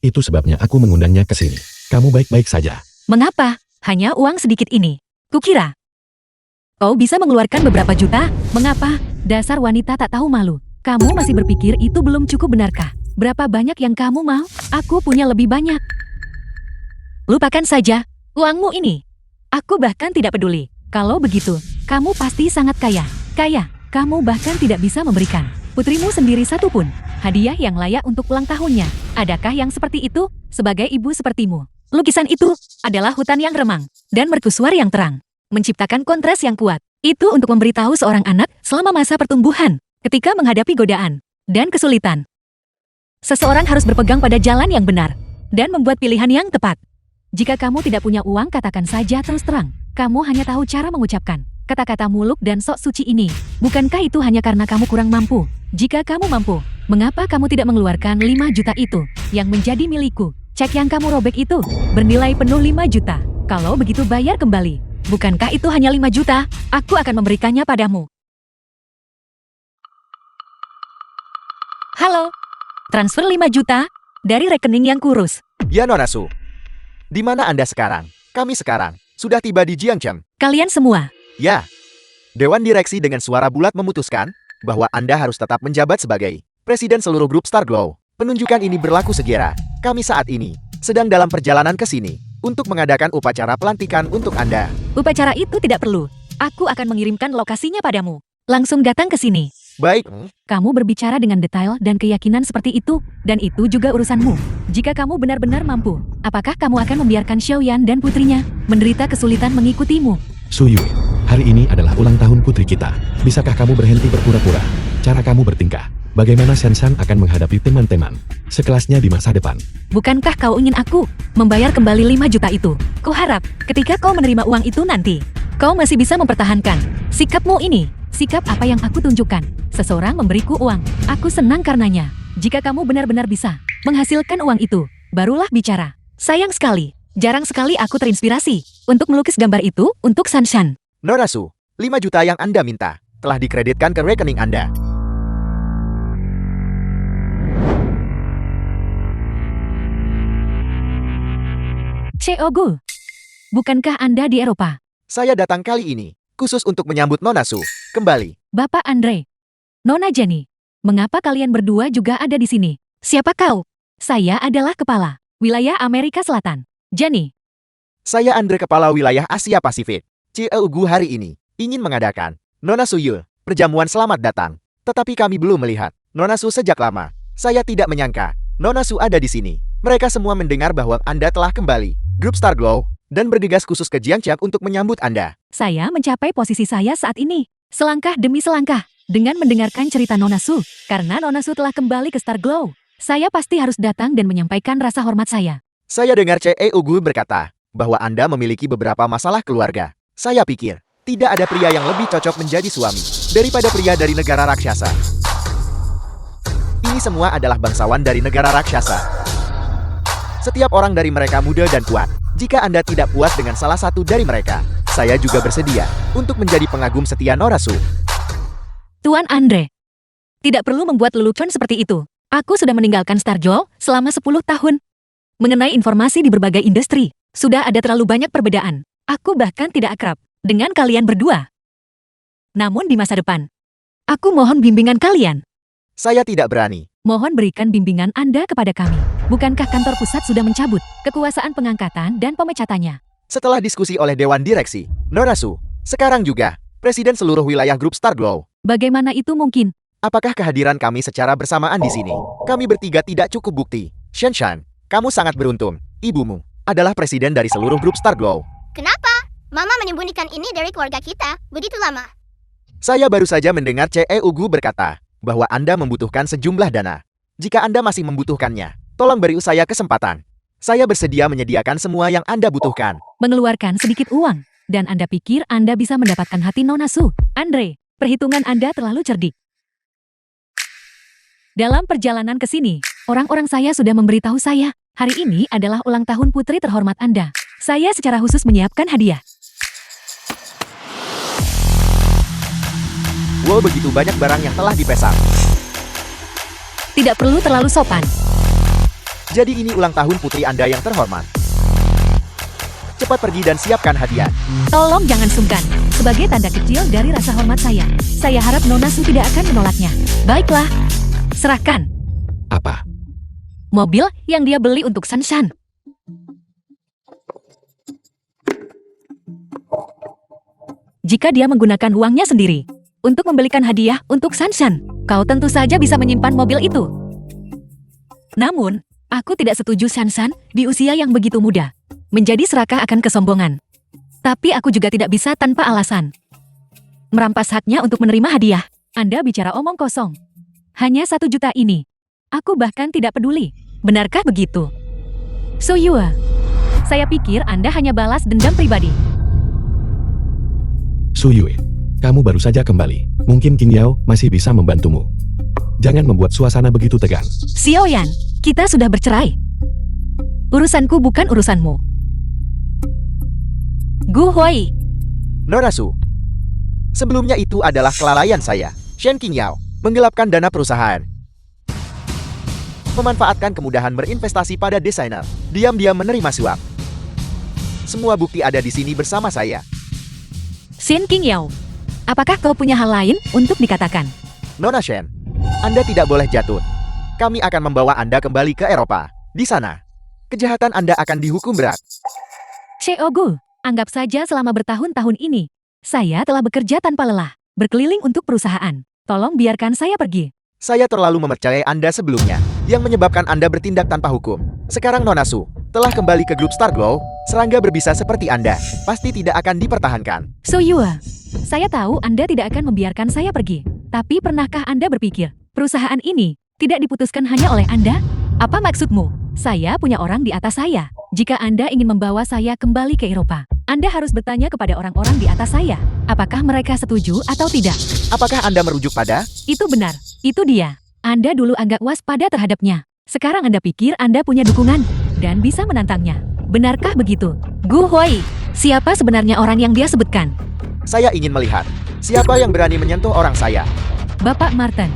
Itu sebabnya aku mengundangnya ke sini. Kamu baik-baik saja. Mengapa? Hanya uang sedikit ini. Kukira kau bisa mengeluarkan beberapa juta. Mengapa? Dasar wanita tak tahu malu. Kamu masih berpikir itu belum cukup, benarkah? Berapa banyak yang kamu mau? Aku punya lebih banyak. Lupakan saja uangmu ini. Aku bahkan tidak peduli. Kalau begitu, kamu pasti sangat kaya. Kamu bahkan tidak bisa memberikan putrimu sendiri satu pun hadiah yang layak untuk ulang tahunnya. Adakah yang seperti itu sebagai ibu sepertimu? Lukisan itu adalah hutan yang remang dan mercusuar yang terang, menciptakan kontras yang kuat. Itu untuk memberitahu seorang anak selama masa pertumbuhan, ketika menghadapi godaan dan kesulitan. Seseorang harus berpegang pada jalan yang benar dan membuat pilihan yang tepat. Jika kamu tidak punya uang, katakan saja terus terang. Kamu hanya tahu cara mengucapkan kata-kata muluk dan sok suci ini. Bukankah itu hanya karena kamu kurang mampu? Jika kamu mampu, mengapa kamu tidak mengeluarkan 5 juta itu yang menjadi milikku? Cek yang kamu robek itu bernilai penuh 5 juta. Kalau begitu bayar kembali. Bukankah itu hanya 5 juta? Aku akan memberikannya padamu. Halo, transfer 5 juta dari rekening yang kurus. Ya Norasu, di mana Anda sekarang? Kami sekarang sudah tiba di Jiangchen. Kalian semua. Ya. Dewan Direksi dengan suara bulat memutuskan bahwa Anda harus tetap menjabat sebagai Presiden seluruh grup Star Glow. Penunjukan ini berlaku segera. Kami saat ini sedang dalam perjalanan ke sini untuk mengadakan upacara pelantikan untuk Anda. Upacara itu tidak perlu. Aku akan mengirimkan lokasinya padamu. Langsung datang ke sini. Baik. Kamu berbicara dengan detail dan keyakinan seperti itu, dan itu juga urusanmu. Jika kamu benar-benar mampu, apakah kamu akan membiarkan Xiaoyan dan putrinya menderita kesulitan mengikutimu? Suyue, hari ini adalah ulang tahun putri kita. Bisakah kamu berhenti berpura-pura? Cara kamu bertingkah, bagaimana Shan akan menghadapi teman-teman sekelasnya di masa depan? Bukankah kau ingin aku membayar kembali 5 juta itu? Kuharap ketika kau menerima uang itu nanti, kau masih bisa mempertahankan sikapmu ini. Sikap apa yang aku tunjukkan? Seseorang memberiku uang, aku senang karenanya. Jika kamu benar-benar bisa menghasilkan uang itu, barulah bicara. Sayang sekali, jarang sekali aku terinspirasi untuk melukis gambar itu untuk Shan. Norasu, 5 juta yang Anda minta telah dikreditkan ke rekening Anda. Xiaogu, bukankah Anda di Eropa? Saya datang kali ini khusus untuk menyambut Nonasu kembali. Bapak Andre, Nona Jenny, mengapa kalian berdua juga ada di sini? Siapa kau? Saya adalah kepala wilayah Amerika Selatan. Jenny, Saya Andre Kepala Wilayah Asia Pasifik. CEUGU hari ini ingin mengadakan Nona Suyul, perjamuan selamat datang. Tetapi kami belum melihat Nona Su sejak lama. Saya tidak menyangka Nona Su ada di sini. Mereka semua mendengar bahwa Anda telah kembali, Grup Star Glow, dan bergegas khusus ke Jiangxiang untuk menyambut Anda. saya mencapai posisi saya saat ini. Selangkah demi selangkah, dengan mendengarkan cerita Nona Su. Karena Nona Su telah kembali ke Star Glow, saya pasti harus datang dan menyampaikan rasa hormat saya. Saya dengar CEUGU berkata bahwa Anda memiliki beberapa masalah keluarga. Saya pikir, tidak ada pria yang lebih cocok menjadi suami daripada pria dari negara raksasa. Ini semua adalah bangsawan dari negara raksasa. Setiap orang dari mereka muda dan kuat. Jika Anda tidak puas dengan salah satu dari mereka, saya juga bersedia untuk menjadi pengagum setia Nona Su. Tuan Andre, tidak perlu membuat lelucon seperti itu. Aku sudah meninggalkan Star Glow selama 10 tahun. Mengenai informasi di berbagai industri, sudah ada terlalu banyak perbedaan. Aku bahkan tidak akrab dengan kalian berdua. Namun di masa depan, aku mohon bimbingan kalian. Saya tidak berani. Mohon berikan bimbingan Anda kepada kami. Bukankah kantor pusat sudah mencabut kekuasaan pengangkatan dan pemecatannya? Setelah diskusi oleh Dewan Direksi, Nona Su, sekarang juga, Presiden seluruh wilayah grup Star Glow. Bagaimana itu mungkin? Apakah kehadiran kami secara bersamaan di sini? Kami bertiga tidak cukup bukti. Shen, kamu sangat beruntung. Ibumu adalah presiden dari seluruh grup Star Glow. Kenapa? Mama menyembunyikan ini dari keluarga kita begitu lama. Saya baru saja mendengar CEUGU berkata bahwa Anda membutuhkan sejumlah dana. Jika Anda masih membutuhkannya, tolong beri saya kesempatan. Saya bersedia menyediakan semua yang Anda butuhkan. Mengeluarkan sedikit uang. Dan Anda pikir Anda bisa mendapatkan hati Nona Su? Andre, perhitungan Anda terlalu cerdik. Dalam perjalanan ke sini, orang-orang saya sudah memberitahu saya, hari ini adalah ulang tahun putri terhormat Anda. Saya secara khusus menyiapkan hadiah. Wow, begitu banyak barang yang telah dipesan. Tidak perlu terlalu sopan. Jadi ini ulang tahun putri Anda yang terhormat. Cepat pergi dan siapkan hadiah. Tolong jangan sungkan. Sebagai tanda kecil dari rasa hormat saya harap Nona Su tidak akan menolaknya. Baiklah, serahkan Apa? mobil yang dia beli untuk Sanshan. Jika dia menggunakan uangnya sendiri untuk membelikan hadiah untuk Sanshan, kau tentu saja bisa menyimpan mobil itu. Namun, aku tidak setuju Sanshan di usia yang begitu muda menjadi serakah akan kesombongan. Tapi aku juga tidak bisa tanpa alasan merampas haknya untuk menerima hadiah. Anda bicara omong kosong. Hanya 1 juta ini. Aku bahkan tidak peduli. Benarkah begitu? Suyue, saya pikir Anda hanya balas dendam pribadi. Suyue, kamu baru saja kembali. Mungkin King Yao masih bisa membantumu. Jangan membuat suasana begitu tegang. Xiaoyan, kita sudah bercerai. Urusanku bukan urusanmu. Gu Huai, Nona Su, sebelumnya itu adalah kelalaian saya. Shen Qingyao menggelapkan dana perusahaan. Memanfaatkan kemudahan berinvestasi pada desainer. Diam-diam menerima suap. Semua bukti ada di sini bersama saya. Xin Qingyao, apakah kau punya hal lain untuk dikatakan? Nona Shen, Anda tidak boleh jatuh. Kami akan membawa Anda kembali ke Eropa. Di sana, kejahatan Anda akan dihukum berat. Gu, anggap saja selama bertahun-tahun ini, saya telah bekerja tanpa lelah, berkeliling untuk perusahaan. Tolong biarkan saya pergi. Saya terlalu mempercayai Anda sebelumnya, yang menyebabkan Anda bertindak tanpa hukum. Sekarang Nona Su telah kembali ke grup Star Glow, serangga berbisa seperti Anda pasti tidak akan dipertahankan. Suyue, saya tahu Anda tidak akan membiarkan saya pergi. Tapi pernahkah Anda berpikir, perusahaan ini tidak diputuskan hanya oleh Anda? Apa maksudmu? Saya punya orang di atas saya. Jika Anda ingin membawa saya kembali ke Eropa, Anda harus bertanya kepada orang-orang di atas saya. Apakah mereka setuju atau tidak? Apakah Anda merujuk pada? Itu benar. Itu dia. Anda dulu agak waspada terhadapnya. Sekarang Anda pikir Anda punya dukungan dan bisa menantangnya. Benarkah begitu? Gu Huai, siapa sebenarnya orang yang dia sebutkan? Saya ingin melihat siapa yang berani menyentuh orang saya. Bapak Martin.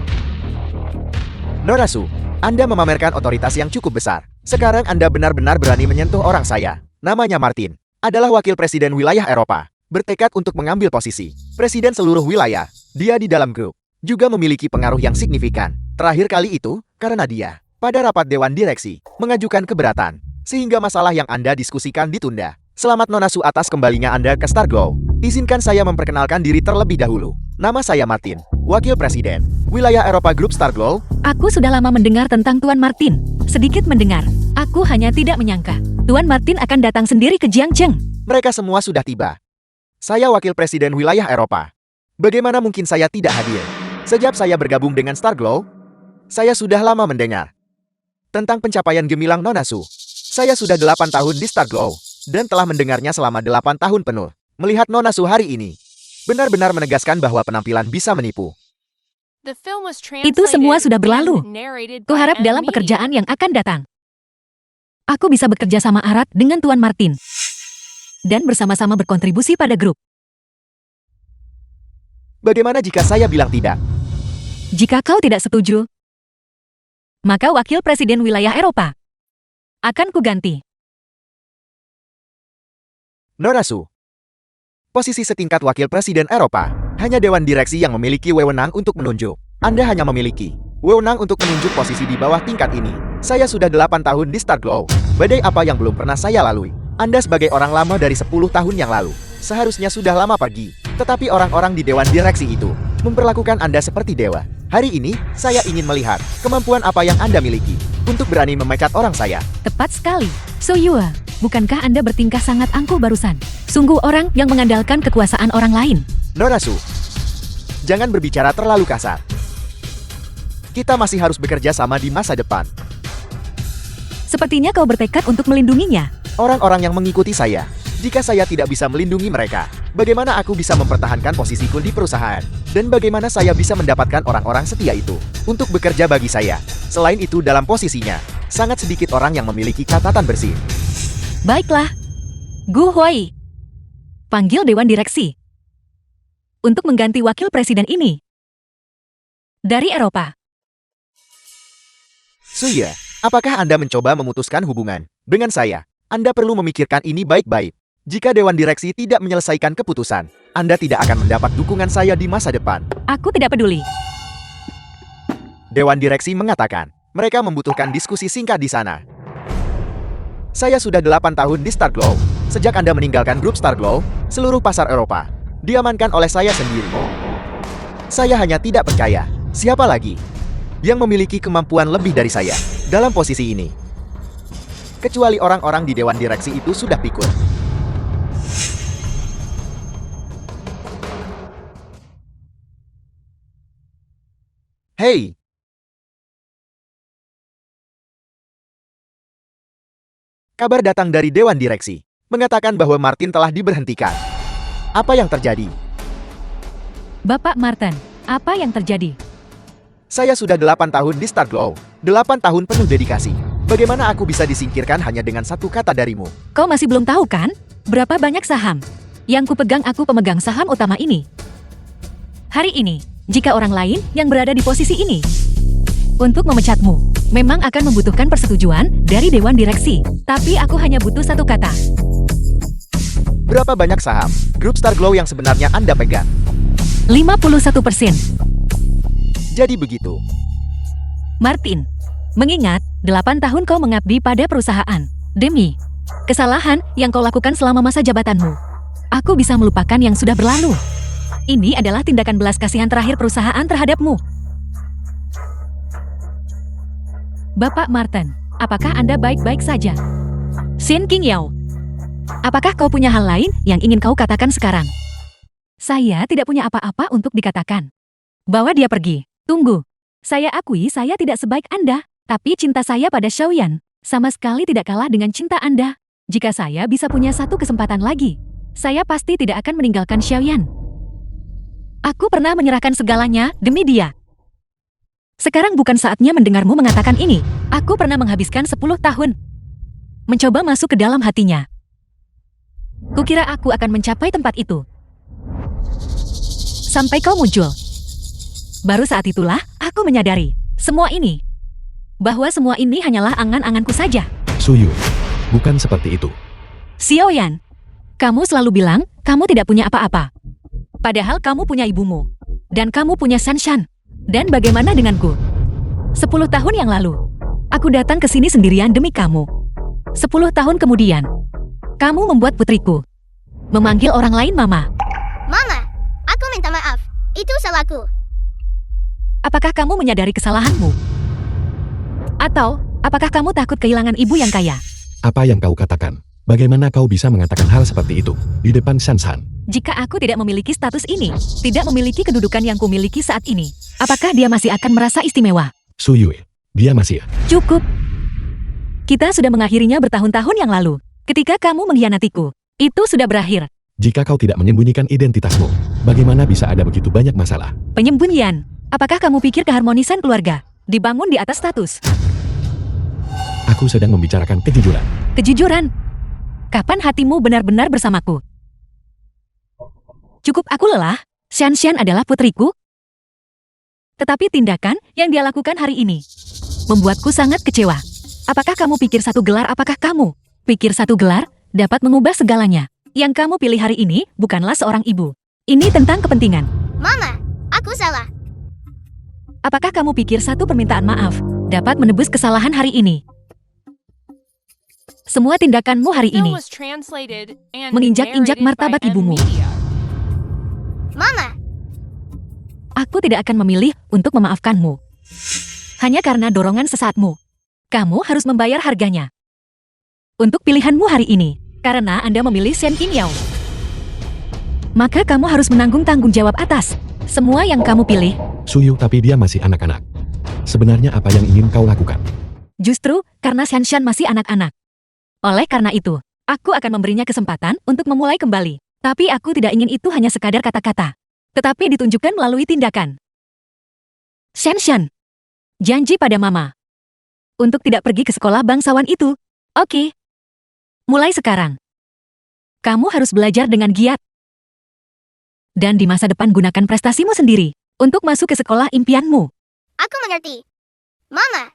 Nona Su, Anda memamerkan otoritas yang cukup besar. Sekarang Anda benar-benar berani menyentuh orang saya. Namanya Martin. Adalah wakil presiden wilayah Eropa. Bertekad untuk mengambil posisi presiden seluruh wilayah. Dia di dalam grup juga memiliki pengaruh yang signifikan. Terakhir kali itu, karena dia pada rapat Dewan Direksi, mengajukan keberatan, sehingga masalah yang Anda diskusikan ditunda. Selamat Nona Su atas kembalinya Anda ke Starglow. Izinkan saya memperkenalkan diri terlebih dahulu. Nama saya Martin, Wakil Presiden, Wilayah Eropa Grup Starglow. Aku sudah lama mendengar tentang Tuan Martin. Sedikit mendengar. Aku hanya tidak menyangka Tuan Martin akan datang sendiri ke Jiangcheng. Mereka semua sudah tiba. Saya Wakil Presiden Wilayah Eropa. Bagaimana mungkin saya tidak hadir? Sejak saya bergabung dengan Starglow, saya sudah lama mendengar tentang pencapaian gemilang Nona Su. Saya sudah 8 tahun di Starglow dan telah mendengarnya selama 8 tahun penuh. Melihat Nona Su hari ini, benar-benar menegaskan bahwa penampilan bisa menipu. The film was Itu semua translated sudah berlalu. and narrated by Kuharap M dalam Media. pekerjaan yang akan datang, aku bisa bekerja sama erat dengan Tuan Martin dan bersama-sama berkontribusi pada grup. Bagaimana jika saya bilang tidak? Jika kau tidak setuju, maka Wakil Presiden Wilayah Eropa akan kuganti. Nona Su, posisi setingkat Wakil Presiden Eropa, hanya Dewan Direksi yang memiliki wewenang untuk menunjuk. Anda hanya memiliki wewenang untuk menunjuk posisi di bawah tingkat ini. Saya sudah 8 tahun di Starglow. Badai apa yang belum pernah saya lalui? Anda sebagai orang lama dari 10 tahun yang lalu, seharusnya sudah lama pergi. Tetapi orang-orang di Dewan Direksi itu memperlakukan Anda seperti dewa. Hari ini, saya ingin melihat kemampuan apa yang Anda miliki untuk berani memecat orang saya. Tepat sekali. So Yua, bukankah Anda bertingkah sangat angkuh barusan? Sungguh orang yang mengandalkan kekuasaan orang lain. Nona Su, jangan berbicara terlalu kasar. Kita masih harus bekerja sama di masa depan. Sepertinya kau bertekad untuk melindunginya. Orang-orang yang mengikuti saya, jika saya tidak bisa melindungi mereka, bagaimana aku bisa mempertahankan posisiku di perusahaan? Dan bagaimana saya bisa mendapatkan orang-orang setia itu untuk bekerja bagi saya? Selain itu dalam posisinya, sangat sedikit orang yang memiliki catatan bersih. Baiklah. Gu Huai, panggil Dewan Direksi untuk mengganti Wakil Presiden ini dari Eropa. Suya, apakah Anda mencoba memutuskan hubungan dengan saya? Anda perlu memikirkan ini baik-baik. Jika Dewan Direksi tidak menyelesaikan keputusan, Anda tidak akan mendapat dukungan saya di masa depan. Aku tidak peduli. Dewan Direksi mengatakan, mereka membutuhkan diskusi singkat di sana. Saya sudah 8 tahun di Starglow. Sejak Anda meninggalkan grup Starglow, seluruh pasar Eropa diamankan oleh saya sendiri. Saya hanya tidak percaya, siapa lagi yang memiliki kemampuan lebih dari saya dalam posisi ini. Kecuali orang-orang di Dewan Direksi itu sudah pikun. Hei! Kabar datang dari Dewan Direksi, mengatakan bahwa Martin telah diberhentikan. Apa yang terjadi? Bapak Martin, apa yang terjadi? Saya sudah 8 tahun di Starglow, 8 tahun penuh dedikasi. Bagaimana aku bisa disingkirkan hanya dengan satu kata darimu? Kau masih belum tahu kan? Berapa banyak saham yang kupegang, aku pemegang saham utama ini. Hari ini, jika orang lain yang berada di posisi ini untuk memecatmu, memang akan membutuhkan persetujuan dari Dewan Direksi. Tapi aku hanya butuh satu kata. Berapa banyak saham grup Starglow yang sebenarnya Anda pegang? 51%. Jadi begitu. Martin, mengingat 8 tahun kau mengabdi pada perusahaan. Demi kesalahan yang kau lakukan selama masa jabatanmu, aku bisa melupakan yang sudah berlalu. Ini adalah tindakan belas kasihan terakhir perusahaan terhadapmu. Bapak Martin, apakah Anda baik-baik saja? Shin King Yao, apakah kau punya hal lain yang ingin kau katakan sekarang? Saya tidak punya apa-apa untuk dikatakan. Bawa dia pergi. Tunggu. Saya akui saya tidak sebaik Anda, tapi cinta saya pada Xiaoyan sama sekali tidak kalah dengan cinta Anda. Jika saya bisa punya satu kesempatan lagi, saya pasti tidak akan meninggalkan Xiaoyan. Aku pernah menyerahkan segalanya demi dia. Sekarang bukan saatnya mendengarmu mengatakan ini. Aku pernah menghabiskan 10 tahun mencoba masuk ke dalam hatinya. Kukira aku akan mencapai tempat itu. Sampai kau muncul. Baru saat itulah aku menyadari bahwa semua ini hanyalah angan-anganku saja. Suyu, bukan seperti itu. Xiaoyan, kamu selalu bilang kamu tidak punya apa-apa. Padahal kamu punya ibumu. Dan kamu punya Sanshan. Dan bagaimana denganku? 10 tahun yang lalu, Aku datang ke sini sendirian demi kamu. 10 tahun kemudian, kamu membuat putriku memanggil orang lain mama. Mama, aku minta maaf. Itu salahku. Apakah kamu menyadari kesalahanmu? Atau, apakah kamu takut kehilangan ibu yang kaya? Apa yang kau katakan? Bagaimana kau bisa mengatakan hal seperti itu di depan Shanshan? Jika aku tidak memiliki status ini, tidak memiliki kedudukan yang kumiliki saat ini, apakah dia masih akan merasa istimewa? Su Yue, dia masih. Cukup. Kita sudah mengakhirinya bertahun-tahun yang lalu. Ketika kamu mengkhianatiku, itu sudah berakhir. Jika kau tidak menyembunyikan identitasmu, bagaimana bisa ada begitu banyak masalah? Penyembunyian. Apakah kamu pikir keharmonisan keluarga dibangun di atas status? Aku sedang membicarakan kejujuran. Kejujuran. Kapan hatimu benar-benar bersamaku? Cukup aku lelah. Shanshan adalah putriku. Tetapi tindakan yang dia lakukan hari ini membuatku sangat kecewa. Apakah kamu pikir satu gelar dapat mengubah segalanya? Yang kamu pilih hari ini bukanlah seorang ibu. Ini tentang kepentingan. Mama, aku salah. Apakah kamu pikir satu permintaan maaf dapat menebus kesalahan hari ini? Semua tindakanmu hari Film ini was translated and menginjak-injak narrated by martabat M ibumu. Media. Mama, Aku tidak akan memilih untuk memaafkanmu. Hanya karena dorongan sesaatmu. Kamu harus membayar harganya. Untuk pilihanmu hari ini, karena Anda memilih Shen Qingyao. Maka kamu harus menanggung tanggung jawab atas semua yang kamu pilih. Su Yu, tapi dia masih anak-anak. Sebenarnya apa yang ingin kau lakukan? Justru karena Shanshan masih anak-anak. Oleh karena itu, aku akan memberinya kesempatan untuk memulai kembali. Tapi aku tidak ingin itu hanya sekadar kata-kata, tetapi ditunjukkan melalui tindakan. Shanshan, janji pada mama untuk tidak pergi ke sekolah bangsawan itu. Oke. Mulai sekarang, kamu harus belajar dengan giat. Dan di masa depan gunakan prestasimu sendiri untuk masuk ke sekolah impianmu. aku mengerti. Mama,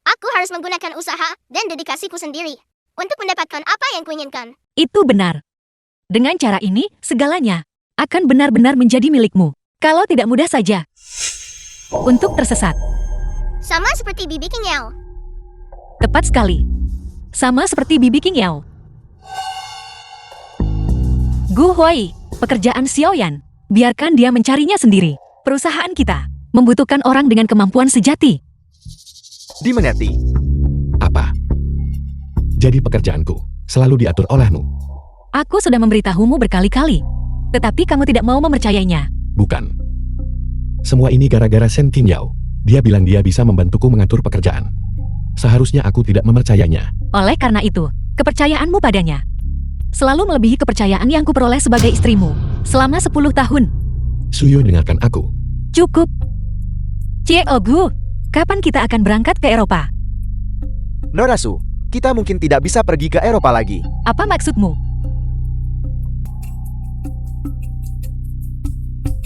aku harus menggunakan usaha dan dedikasiku sendiri untuk mendapatkan apa yang kuinginkan. Itu benar. Dengan cara ini, segalanya akan benar-benar menjadi milikmu. Kalau tidak mudah saja untuk tersesat. Sama seperti Bibi Qingyao. Tepat sekali. Sama seperti Bibi Qingyao. Gu Huai, pekerjaan Xiaoyan. Biarkan dia mencarinya sendiri. Perusahaan kita membutuhkan orang dengan kemampuan sejati. Dimengerti. Apa? Jadi pekerjaanku selalu diatur olehmu. Aku sudah memberitahumu berkali-kali. Tetapi kamu tidak mau mempercayainya. Bukan. Semua ini gara-gara Shen Qingyao. Dia bilang dia bisa membantuku mengatur pekerjaan. Seharusnya aku tidak mempercayainya. Oleh karena itu, kepercayaanmu padanya selalu melebihi kepercayaan yang kuperoleh sebagai istrimu selama 10 tahun. Su Yu, dengarkan aku. Cukup. Cie Ogu, kapan kita akan berangkat ke Eropa? Norasu, kita mungkin tidak bisa pergi ke Eropa lagi. Apa maksudmu?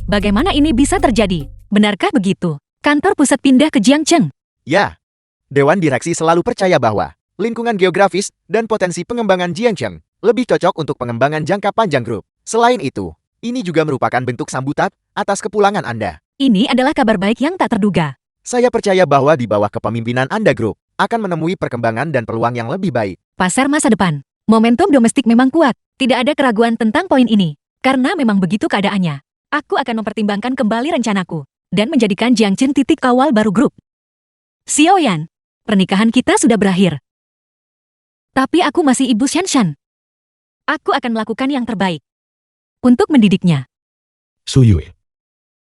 Bagaimana ini bisa terjadi? Benarkah begitu? Kantor pusat pindah ke Jiangcheng. Ya, Dewan Direksi selalu percaya bahwa lingkungan geografis dan potensi pengembangan Jiangcheng lebih cocok untuk pengembangan jangka panjang grup. Selain itu, ini juga merupakan bentuk sambutan atas kepulangan Anda. Ini adalah kabar baik yang tak terduga. Saya percaya bahwa di bawah kepemimpinan Anda grup akan menemui perkembangan dan peluang yang lebih baik. Pasar masa depan. Momentum domestik memang kuat. Tidak ada keraguan tentang poin ini. Karena memang begitu keadaannya. Aku akan mempertimbangkan kembali rencanaku dan menjadikan Jiangcheng titik awal baru grup. Xiaoyan, pernikahan kita sudah berakhir. Tapi aku masih ibu Shanshan. Aku akan melakukan yang terbaik untuk mendidiknya. Su Yu,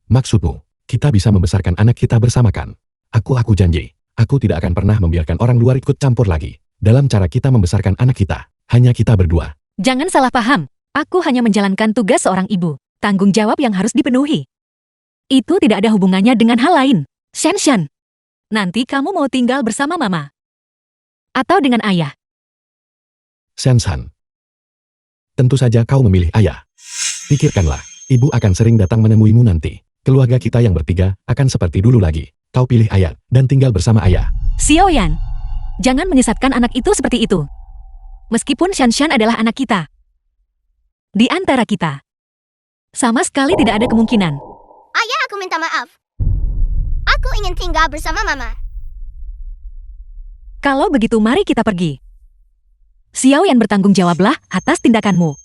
maksudmu, kita bisa membesarkan anak kita bersama kan? Aku janji, aku tidak akan pernah membiarkan orang luar ikut campur lagi dalam cara kita membesarkan anak kita. Hanya kita berdua. Jangan salah paham. Aku hanya menjalankan tugas seorang ibu. Tanggung jawab yang harus dipenuhi. Itu tidak ada hubungannya dengan hal lain. Shanshan, nanti kamu mau tinggal bersama mama? Atau dengan ayah? Shanshan, tentu saja kau memilih ayah. Pikirkanlah, ibu akan sering datang menemuimu nanti. Keluarga kita yang bertiga akan seperti dulu lagi. Kau pilih ayah dan tinggal bersama ayah. Xiaoyan, jangan menyesatkan anak itu seperti itu. Meskipun Shanshan adalah anak kita. Di antara kita, sama sekali tidak ada kemungkinan. Ayah, aku minta maaf. Aku ingin tinggal bersama Mama. Kalau begitu mari kita pergi. Xiao Yan bertanggung jawablah atas tindakanmu.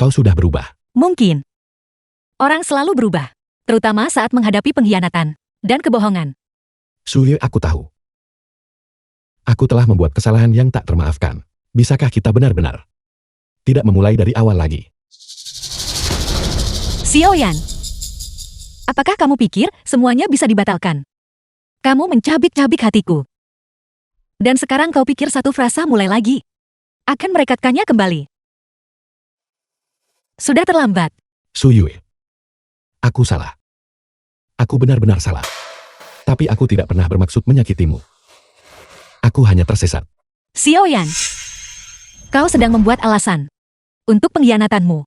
Kau sudah berubah. Mungkin. Orang selalu berubah. Terutama saat menghadapi pengkhianatan dan kebohongan. Suye, aku tahu. Aku telah membuat kesalahan yang tak termaafkan. Bisakah kita benar-benar tidak memulai dari awal lagi? Xiao Yan. Apakah kamu pikir semuanya bisa dibatalkan? Kamu mencabik-cabik hatiku. Dan sekarang kau pikir satu frasa mulai lagi akan merekatkannya kembali. Sudah terlambat. Suyue. Aku salah. Aku benar-benar salah. Tapi aku tidak pernah bermaksud menyakitimu. Aku hanya tersesat. Xiao Yan. Kau sedang membuat alasan untuk pengkhianatanmu.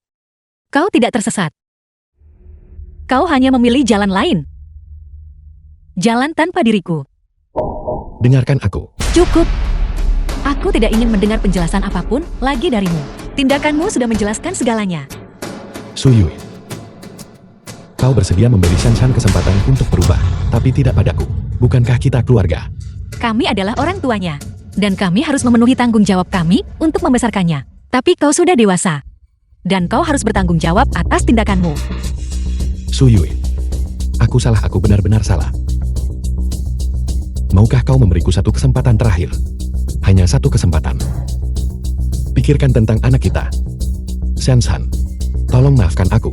Kau tidak tersesat. Kau hanya memilih jalan lain. Jalan tanpa diriku. Dengarkan aku. Cukup. Aku tidak ingin mendengar penjelasan apapun lagi darimu. Tindakanmu sudah menjelaskan segalanya. Suyue. Kau bersedia memberi Shanshan kesempatan untuk berubah, tapi tidak padaku. Bukankah kita keluarga? Kami adalah orang tuanya. Dan kami harus memenuhi tanggung jawab kami untuk membesarkannya. Tapi kau sudah dewasa. Dan kau harus bertanggung jawab atas tindakanmu. Suyue. Aku salah, aku benar-benar salah. Maukah kau memberiku satu kesempatan terakhir? Hanya satu kesempatan. Pikirkan tentang anak kita. Shanshan, tolong maafkan aku.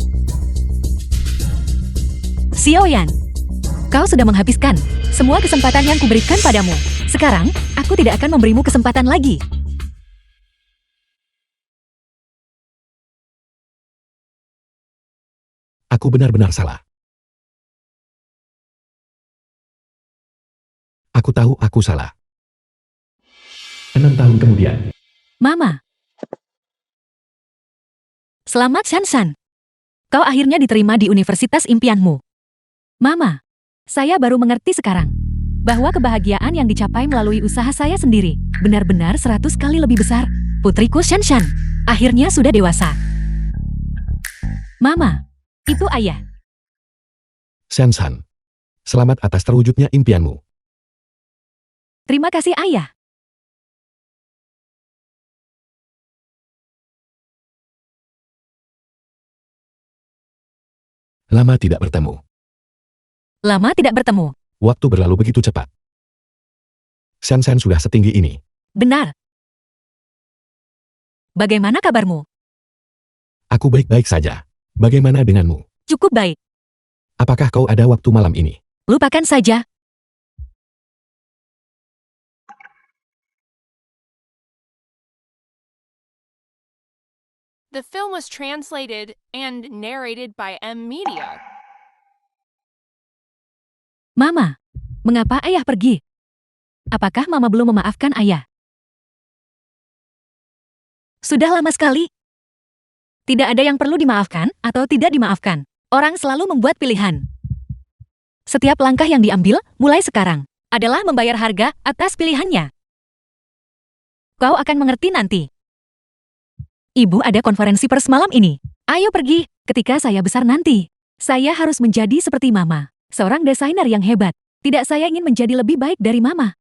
Xiao Yan. Kau sudah menghabiskan semua kesempatan yang kuberikan padamu. Sekarang, aku tidak akan memberimu kesempatan lagi. Aku benar-benar salah. Aku tahu aku salah. 6 tahun kemudian. Mama. Selamat Shanshan. Kau akhirnya diterima di universitas impianmu. Mama, saya baru mengerti sekarang bahwa kebahagiaan yang dicapai melalui usaha saya sendiri benar-benar 100 kali lebih besar. Putriku Shanshan akhirnya sudah dewasa. Mama, itu ayah. Shanshan, selamat atas terwujudnya impianmu. Terima kasih ayah. Lama tidak bertemu. Lama tidak bertemu. Waktu berlalu begitu cepat. Shanshan sudah setinggi ini. Benar. Bagaimana kabarmu? Aku baik-baik saja. Bagaimana denganmu? Cukup baik. Apakah kau ada waktu malam ini? Lupakan saja. The film was translated and narrated by M Media. Mama, mengapa ayah pergi? Apakah mama belum memaafkan ayah? Sudah lama sekali. Tidak ada yang perlu dimaafkan atau tidak dimaafkan. Orang selalu membuat pilihan. Setiap langkah yang diambil, mulai sekarang, adalah membayar harga atas pilihannya. Kau akan mengerti nanti. Ibu ada konferensi pers malam ini. Ayo pergi, ketika saya besar nanti. Saya harus menjadi seperti mama. Seorang desainer yang hebat. Tidak, saya ingin menjadi lebih baik dari mama.